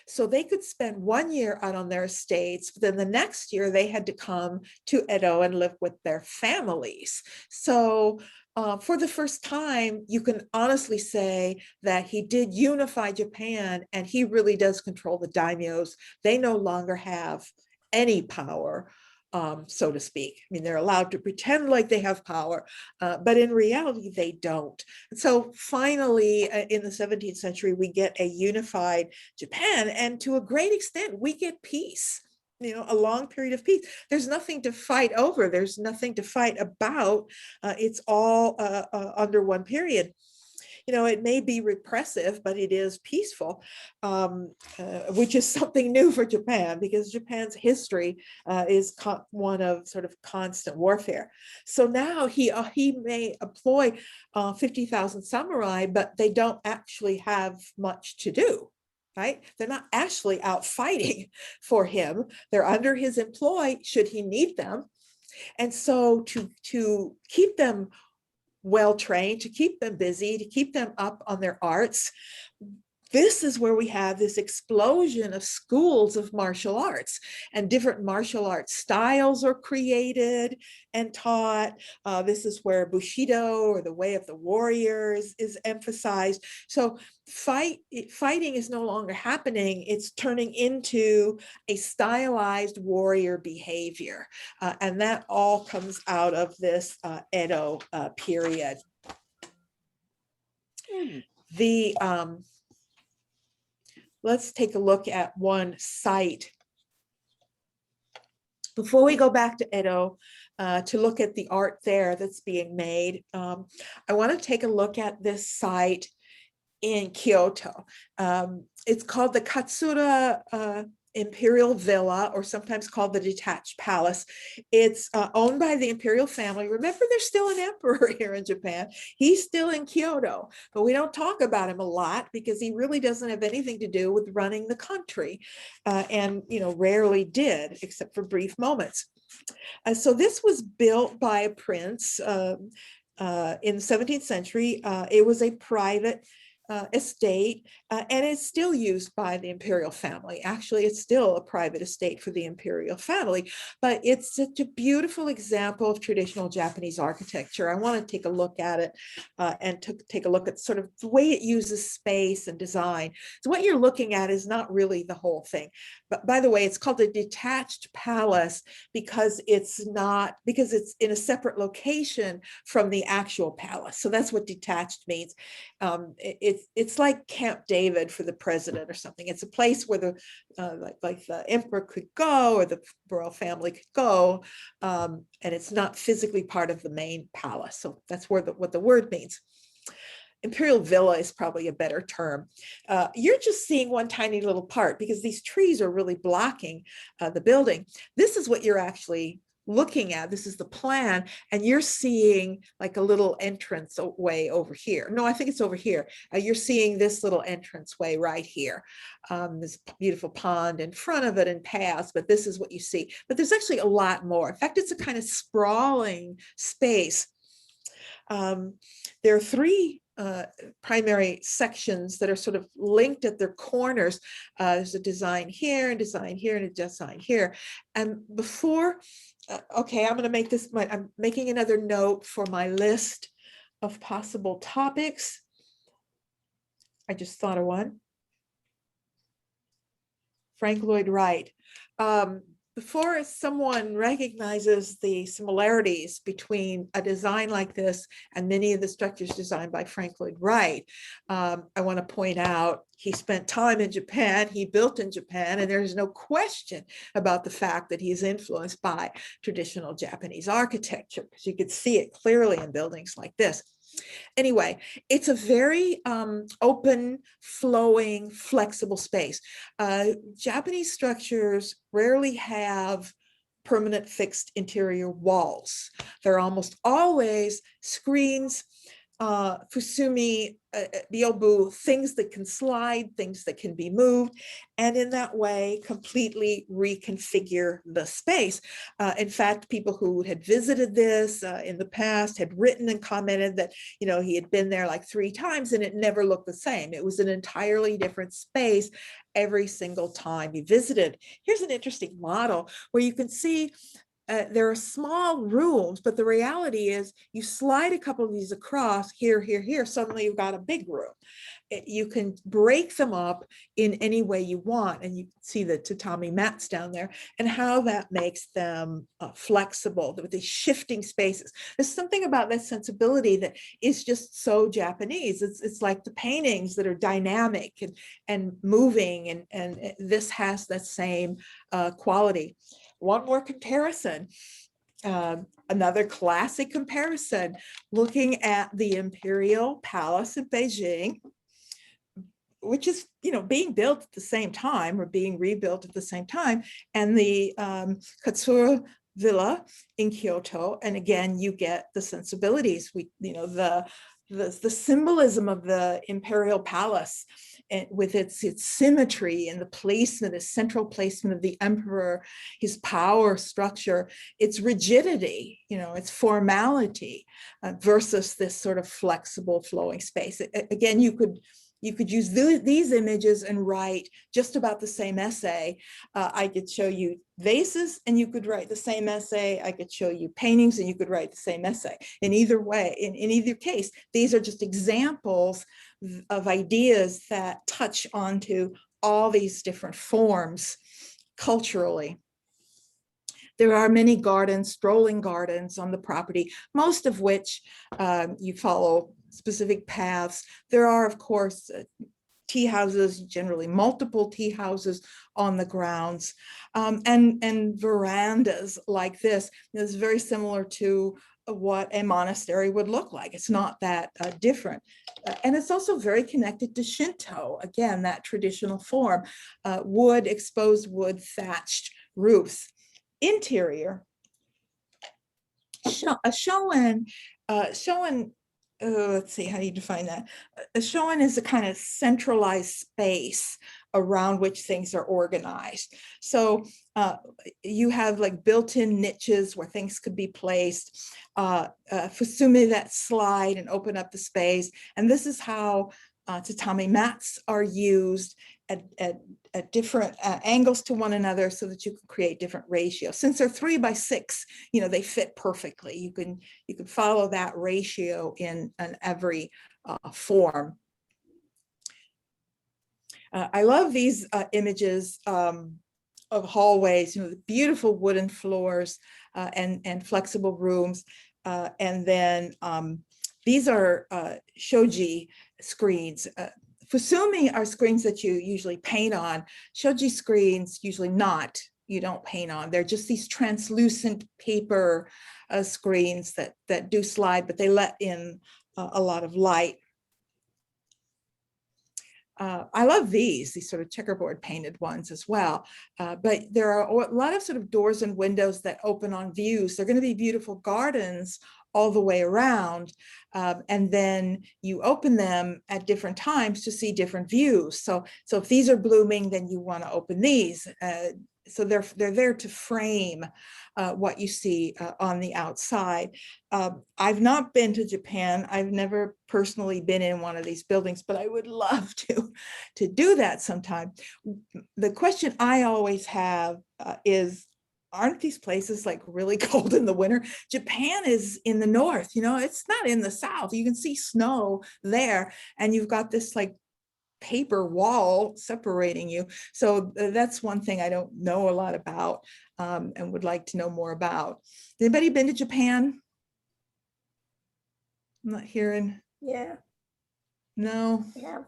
Speaker 1: So they could spend 1 year out on their estates, but then the next year they had to come to Edo and live with their families. So for the first time, you can honestly say that he did unify Japan, and he really does control the daimyos. They no longer have any power, so to speak. I mean, they're allowed to pretend like they have power, but in reality, they don't. And so finally, in the 17th century, we get a unified Japan, and to a great extent, we get peace. A long period of peace. There's nothing to fight over. There's nothing to fight about. It's all under one period. It may be repressive, but it is peaceful, which is something new for Japan, because Japan's history is one of sort of constant warfare. So now he may employ 50,000 samurai, but they don't actually have much to do. Right? They're not actually out fighting for him. They're under his employ should he need them. And so to keep them well-trained, to keep them busy, to keep them up on their arts, this is where we have this explosion of schools of martial arts, and different martial arts styles are created and taught. This is where Bushido, or the way of the warriors, is emphasized. So fighting is no longer happening. It's turning into a stylized warrior behavior. And that all comes out of this Edo period. Let's take a look at one site. Before we go back to Edo, to look at the art there that's being made, I want to take a look at this site in Kyoto. It's called the Katsura Imperial Villa, or sometimes called the Detached Palace. It's owned by the imperial family. Remember, there's still an emperor here in Japan. He's still in Kyoto, but we don't talk about him a lot because he really doesn't have anything to do with running the country, and rarely did, except for brief moments. So this was built by a prince in the 17th century. It was a private estate, and it's still used by the imperial family. Actually, it's still a private estate for the imperial family, but it's such a beautiful example of traditional Japanese architecture. I want to take a look at it and take a look at sort of the way it uses space and design. So what you're looking at is not really the whole thing. But by the way, it's called a detached palace because it's in a separate location from the actual palace. So that's what detached means. It's it's like Camp David for the president or something. It's a place where the like the emperor could go or the royal family could go, and it's not physically part of the main palace. So that's where what the word means. Imperial villa is probably a better term. You're just seeing one tiny little part because these trees are really blocking the building. This is what you're actually looking at. This is the plan, and you're seeing like a little entrance way over here. No, I think it's over here. You're seeing this little entrance way right here. This beautiful pond in front of it and paths, but this is what you see. But there's actually a lot more. In fact, it's a kind of sprawling space. There are three primary sections that are sort of linked at their corners. There's a design here and design here and a design here. And before, okay, I'm going to make this, I'm making another note for my list of possible topics. I just thought of one. Frank Lloyd Wright. Before someone recognizes the similarities between a design like this and many of the structures designed by Frank Lloyd Wright, I want to point out he spent time in Japan, he built in Japan, and there's no question about the fact that he's influenced by traditional Japanese architecture, because you could see it clearly in buildings like this. Anyway, it's a very open, flowing, flexible space. Japanese structures rarely have permanent fixed interior walls. They're almost always screens, fusumi, byobu, things that can slide, things that can be moved, and in that way completely reconfigure the space. In fact, people who had visited this in the past had written and commented that, you know, he had been there like 3 times and it never looked the same. It was an entirely different space every single time he visited. Here's an interesting model where you can see there are small rooms, but the reality is you slide a couple of these across here, here, here, suddenly you've got a big room. You can break them up in any way you want. And you can see the tatami mats down there and how that makes them flexible with these shifting spaces. There's something about that sensibility that is just so Japanese. It's like the paintings that are dynamic and moving, and this has that same quality. One more comparison, another classic comparison, looking at the Imperial Palace in Beijing, which is, you know, being built at the same time or being rebuilt at the same time, and the Katsura Villa in Kyoto. And again, you get the sensibilities. You know, the symbolism of the Imperial Palace, and with its symmetry and the placement, the central placement of the emperor, his power structure, its rigidity, you know, its formality, versus this sort of flexible flowing space. Again, you could use these images and write just about the same essay. I could show you vases and you could write the same essay. I could show you paintings and you could write the same essay. In either way, in either case, these are just examples of ideas that touch onto all these different forms culturally. There are many gardens, strolling gardens on the property, most of which you follow specific paths. There are, of course, tea houses, generally multiple tea houses on the grounds, and verandas like this. It's very similar to what a monastery would look like. It's not that different. And it's also very connected to Shinto, again, that traditional form, wood, exposed wood, thatched roofs. Interior, a shoen, let's see, how do you define that? A shoen is a kind of centralized space around which things are organized. So you have like built-in niches where things could be placed, fusumi that slide and open up the space. And this is how tatami mats are used at different angles to one another so that you can create different ratios. Since they're 3 by 6, you know, they fit perfectly. You can follow that ratio in every form. I love these images of hallways, you know, the beautiful wooden floors and flexible rooms, and then These are shoji screens. Fusumi are screens that you usually paint on. Shoji screens, usually not, you don't paint on. They're just these translucent paper screens that do slide, but they let in a lot of light. I love these sort of checkerboard painted ones as well. But there are a lot of sort of doors and windows that open on views. They're going to be beautiful gardens all the way around. And then you open them at different times to see different views. So if these are blooming, then you want to open these. So they're there to frame what you see on the outside. I've not been to Japan. I've never personally been in one of these buildings, but I would love to do that sometime. The question I always have is, aren't these places like really cold in the winter? Japan is in the north, you know, it's not in the south. You can see snow there, and you've got this like paper wall separating you. So that's one thing I don't know a lot about and would like to know more about. Anybody been to Japan? I'm not hearing.
Speaker 2: Yeah,
Speaker 1: No.
Speaker 2: yeah,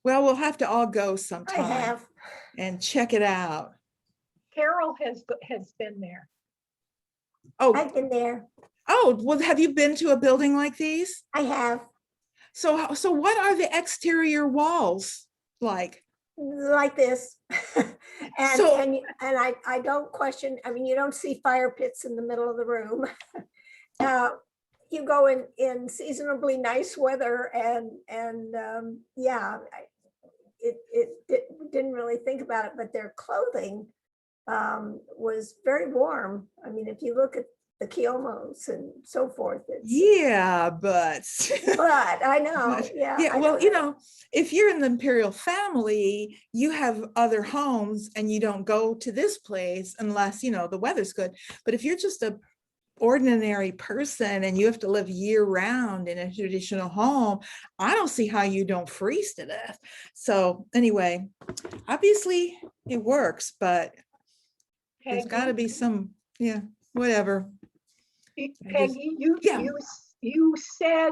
Speaker 1: Well, we'll have to all go
Speaker 2: I
Speaker 1: sometime
Speaker 2: have.
Speaker 1: and check it out.
Speaker 5: Carol has been there.
Speaker 1: Oh,
Speaker 2: I've been there.
Speaker 1: well, have you been to a building like these?
Speaker 2: I have.
Speaker 1: So what are the exterior walls like?
Speaker 2: Like this. And,
Speaker 1: So-
Speaker 2: and I don't question, I mean, you don't see fire pits in the middle of the room. You go in seasonably nice weather and yeah, didn't really think about it, but their clothing was very warm. I mean, if you look at the kiyomos and so forth, it's,
Speaker 1: Yeah, but
Speaker 2: but I know, yeah.
Speaker 1: yeah,
Speaker 2: I
Speaker 1: well, you know, if you're in the imperial family, you have other homes and you don't go to this place unless, you know, the weather's good. But if you're just a ordinary person and you have to live year round in a traditional home, I don't see how you don't freeze to death. So anyway, obviously it works, but there's got to be some, yeah, whatever.
Speaker 5: Peggy,
Speaker 1: Yeah.
Speaker 5: you said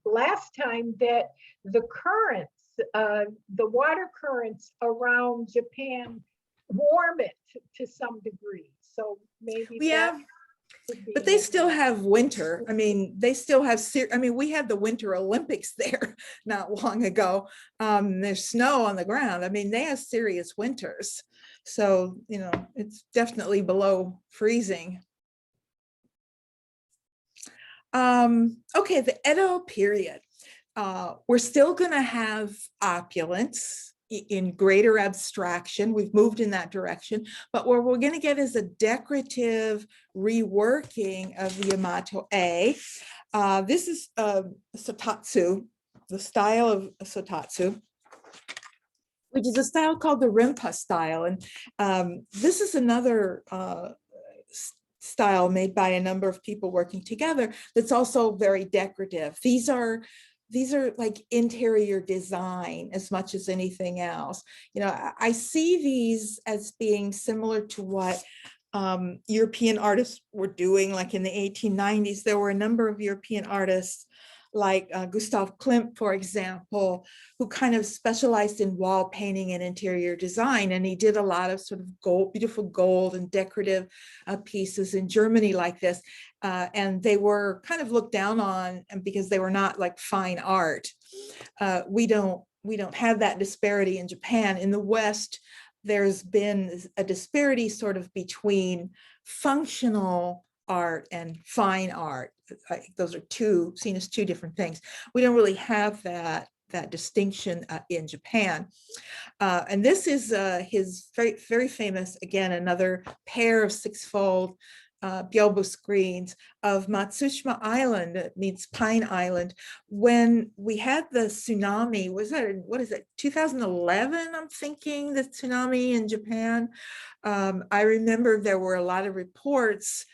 Speaker 5: last time that the currents, the water currents around Japan warm it to some degree. So maybe
Speaker 1: Yeah.
Speaker 5: that could be
Speaker 1: But they
Speaker 5: it.
Speaker 1: still have winter. I mean, they still have, I mean, we had the Winter Olympics there not long ago. There's snow on the ground. I mean, they have serious winters. So, you know, it's definitely below freezing. Okay, the Edo period. We're still going to have opulence in greater abstraction. We've moved in that direction, but what we're going to get is a decorative reworking of the Yamato-e. This is sotatsu, the style of sotatsu, which is a style called the Rinpa style. And this is another style made by a number of people working together that's also very decorative. These are like interior design as much as anything else. You know, I see these as being similar to what European artists were doing, like in the 1890s. There were a number of European artists like Gustav Klimt, for example, who kind of specialized in wall painting and interior design. And he did a lot of sort of gold, beautiful gold and decorative pieces in Germany like this. And they were kind of looked down on because they were not like fine art. We don't have that disparity in Japan. In the West, there's been a disparity sort of between functional art and fine art. Those are seen as two different things. We don't really have that distinction in Japan. And this is his very, very famous, again, another pair of six-fold Byobu screens of Matsushima Island. It means Pine Island. When we had the tsunami, what is it, 2011, I'm thinking, the tsunami in Japan. I remember there were a lot of reports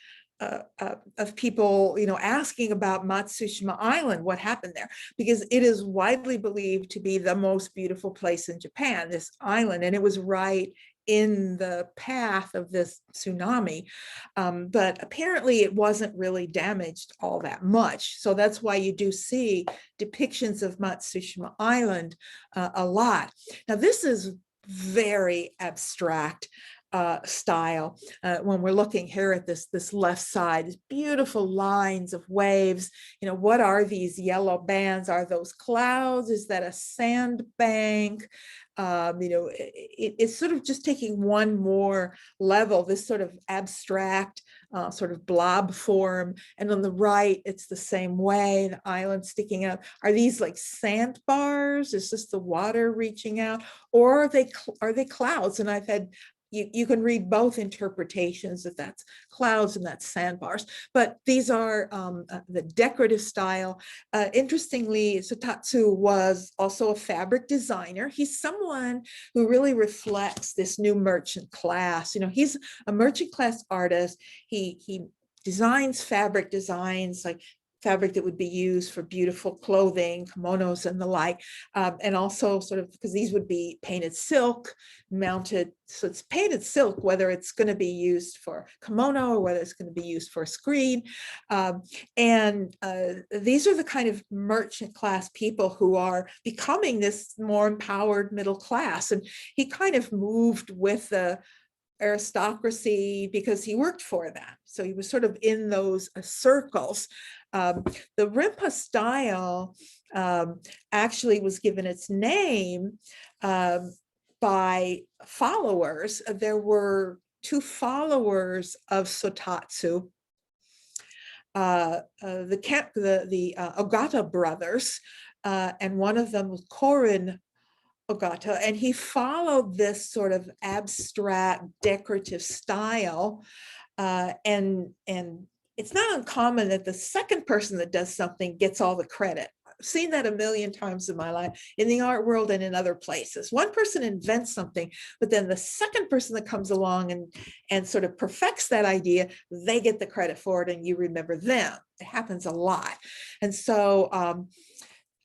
Speaker 1: of people, you know, asking about Matsushima Island, what happened there, because it is widely believed to be the most beautiful place in Japan, this island, and it was right in the path of this tsunami. But apparently it wasn't really damaged all that much. So that's why you do see depictions of Matsushima Island a lot. Now, this is very abstract style. When we're looking here at this left side, these beautiful lines of waves. What are these yellow bands? Are those clouds? Is that a sandbank? It's sort of just taking one more level, this sort of abstract sort of blob form. And on the right, it's the same way, the island sticking out. Are these like sandbars? Is this the water reaching out? Or are they clouds? And I've had you can read both interpretations, that that's clouds and that's sandbars, but these are the decorative style. Interestingly, Sotatsu was also a fabric designer. He's someone who really reflects this new merchant class. He's a merchant class artist. He designs fabric designs, like fabric that would be used for beautiful clothing, kimonos and the like, and also sort of, because these would be painted silk, mounted, so it's painted silk, whether it's going to be used for kimono or whether it's going to be used for a screen. And these are the kind of merchant class people who are becoming this more empowered middle class. And he kind of moved with the aristocracy because he worked for them. So he was sort of in those circles. The Rinpa style actually was given its name by followers. There were two followers of Sotatsu, the Ogata brothers, and one of them was Korin Ogata, and he followed this sort of abstract decorative style, and it's not uncommon that the second person that does something gets all the credit. I've seen that a million times in my life, in the art world and in other places. One person invents something, but then the second person that comes along and sort of perfects that idea, they get the credit for it and you remember them. It happens a lot. And so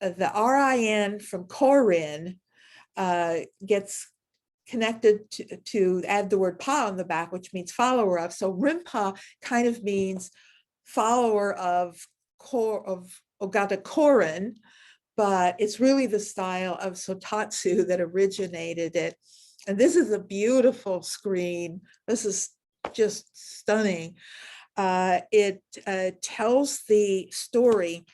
Speaker 1: the RIN from Korin gets connected to add the word pa on the back, which means follower of. So Rinpa kind of means follower of Ogata Korin, but it's really the style of Sotatsu that originated it. And this is a beautiful screen. This is just stunning. It tells the story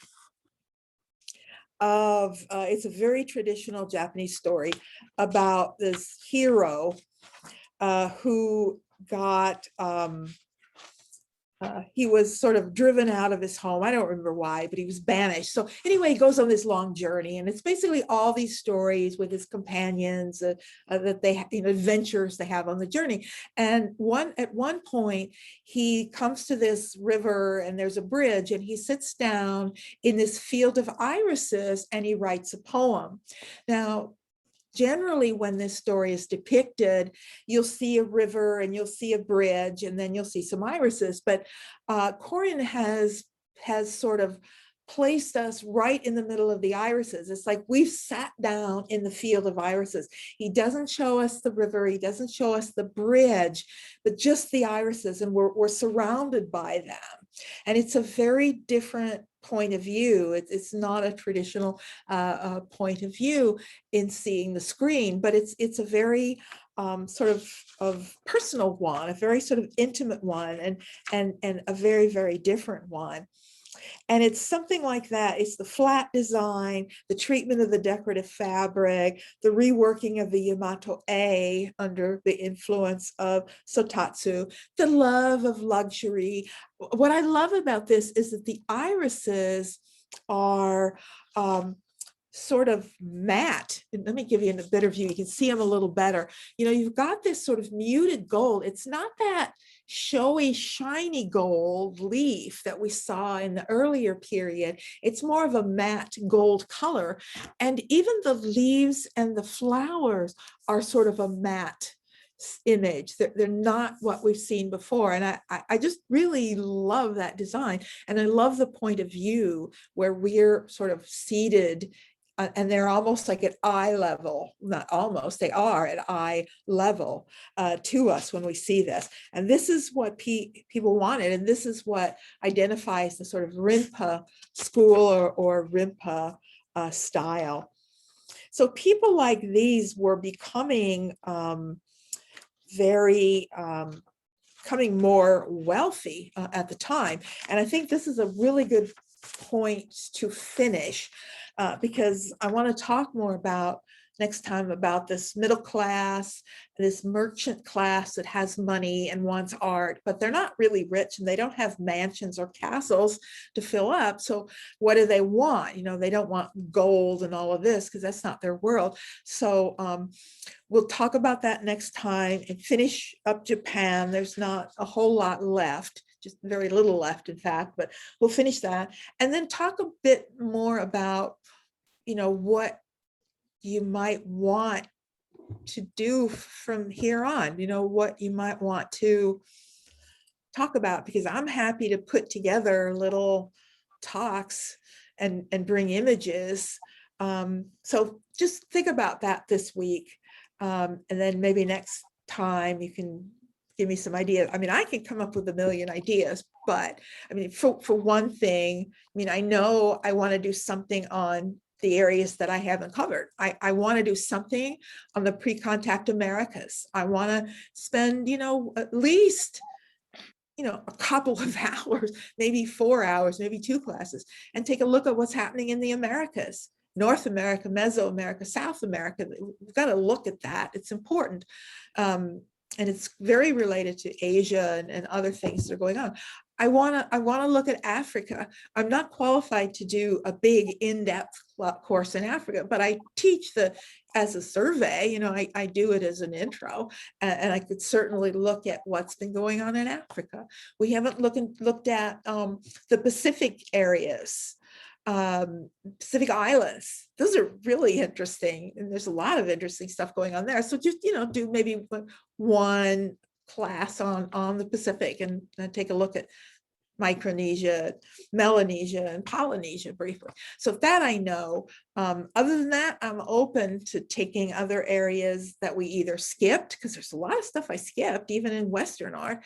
Speaker 1: of, it's a very traditional Japanese story about this hero who got, he was sort of driven out of his home. I don't remember why, but he was banished. So anyway, he goes on this long journey, and it's basically all these stories with his companions that they have, adventures they have on the journey. And at one point, he comes to this river, and there's a bridge, and he sits down in this field of irises, and he writes a poem. Now, generally, when this story is depicted, you'll see a river and you'll see a bridge and then you'll see some irises. But Korin has sort of placed us right in the middle of the irises. It's like we've sat down in the field of irises. He doesn't show us the river, he doesn't show us the bridge, but just the irises, and we're surrounded by them. And it's a very different point of view. It's not a traditional point of view in seeing the screen, but it's a very sort of personal one, a very sort of intimate one, and a very, very different one. And it's something like that. It's the flat design, the treatment of the decorative fabric, the reworking of the Yamato-e under the influence of Sotatsu, the love of luxury. What I love about this is that the irises are sort of matte. Let me give you a better view. You can see them a little better. You've got this sort of muted gold. It's not that showy, shiny gold leaf that we saw in the earlier period. It's more of a matte gold color. And even the leaves and the flowers are sort of a matte image. They're not what we've seen before. And I just really love that design. And I love the point of view where we're sort of seated and they're almost like at eye level, not almost, they are at eye level to us when we see this. And this is what people wanted. And this is what identifies the sort of Rinpa school or Rinpa style. So people like these were becoming becoming more wealthy at the time. And I think this is a really good point to finish because I want to talk more about next time about this middle class, this merchant class that has money and wants art, but they're not really rich and they don't have mansions or castles to fill up. So what do they want? You know, they don't want gold and all of this because that's not their world. So we'll talk about that next time and finish up Japan. There's not a whole lot left, just very little left, in fact, but we'll finish that and then talk a bit more about, you know, what you might want to do from here on, you know, what you might want to talk about, because I'm happy to put together little talks and bring images. So just think about that this week. And then maybe next time you can give me some ideas. I mean, I can come up with a million ideas, but I mean, for one thing, I mean, I know I want to do something on the areas that I haven't covered. I want to do something on the pre-contact Americas. I want to spend, you know, at least, you know, a couple of hours, maybe 4 hours, maybe 2 classes, and take a look at what's happening in the Americas. North America, Mesoamerica, South America. We've got to look at that. It's important. And it's very related to Asia and other things that are going on. I want to look at Africa. I'm not qualified to do a big in-depth course in Africa, but I teach as a survey, you know, I do it as an intro, and I could certainly look at what's been going on in Africa. We haven't looked at the Pacific areas, Pacific Islands. Those are really interesting, and there's a lot of interesting stuff going on there. So just, you know, do maybe one class on the Pacific and take a look at Micronesia, Melanesia, and Polynesia briefly. So that I know. Other than that, I'm open to taking other areas that we either skipped, because there's a lot of stuff I skipped, even in Western art,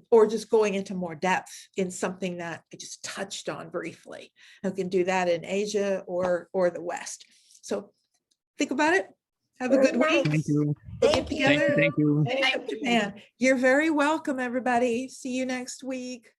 Speaker 1: or just going into more depth in something that I just touched on briefly. I can do that in Asia or the West. So think about it. Have a
Speaker 2: Very
Speaker 1: good week.
Speaker 3: Thank you.
Speaker 1: We'll get
Speaker 2: Thank
Speaker 1: together.
Speaker 2: you.
Speaker 3: Thank you.
Speaker 1: Finish up Japan. You're very welcome, everybody. See you next week.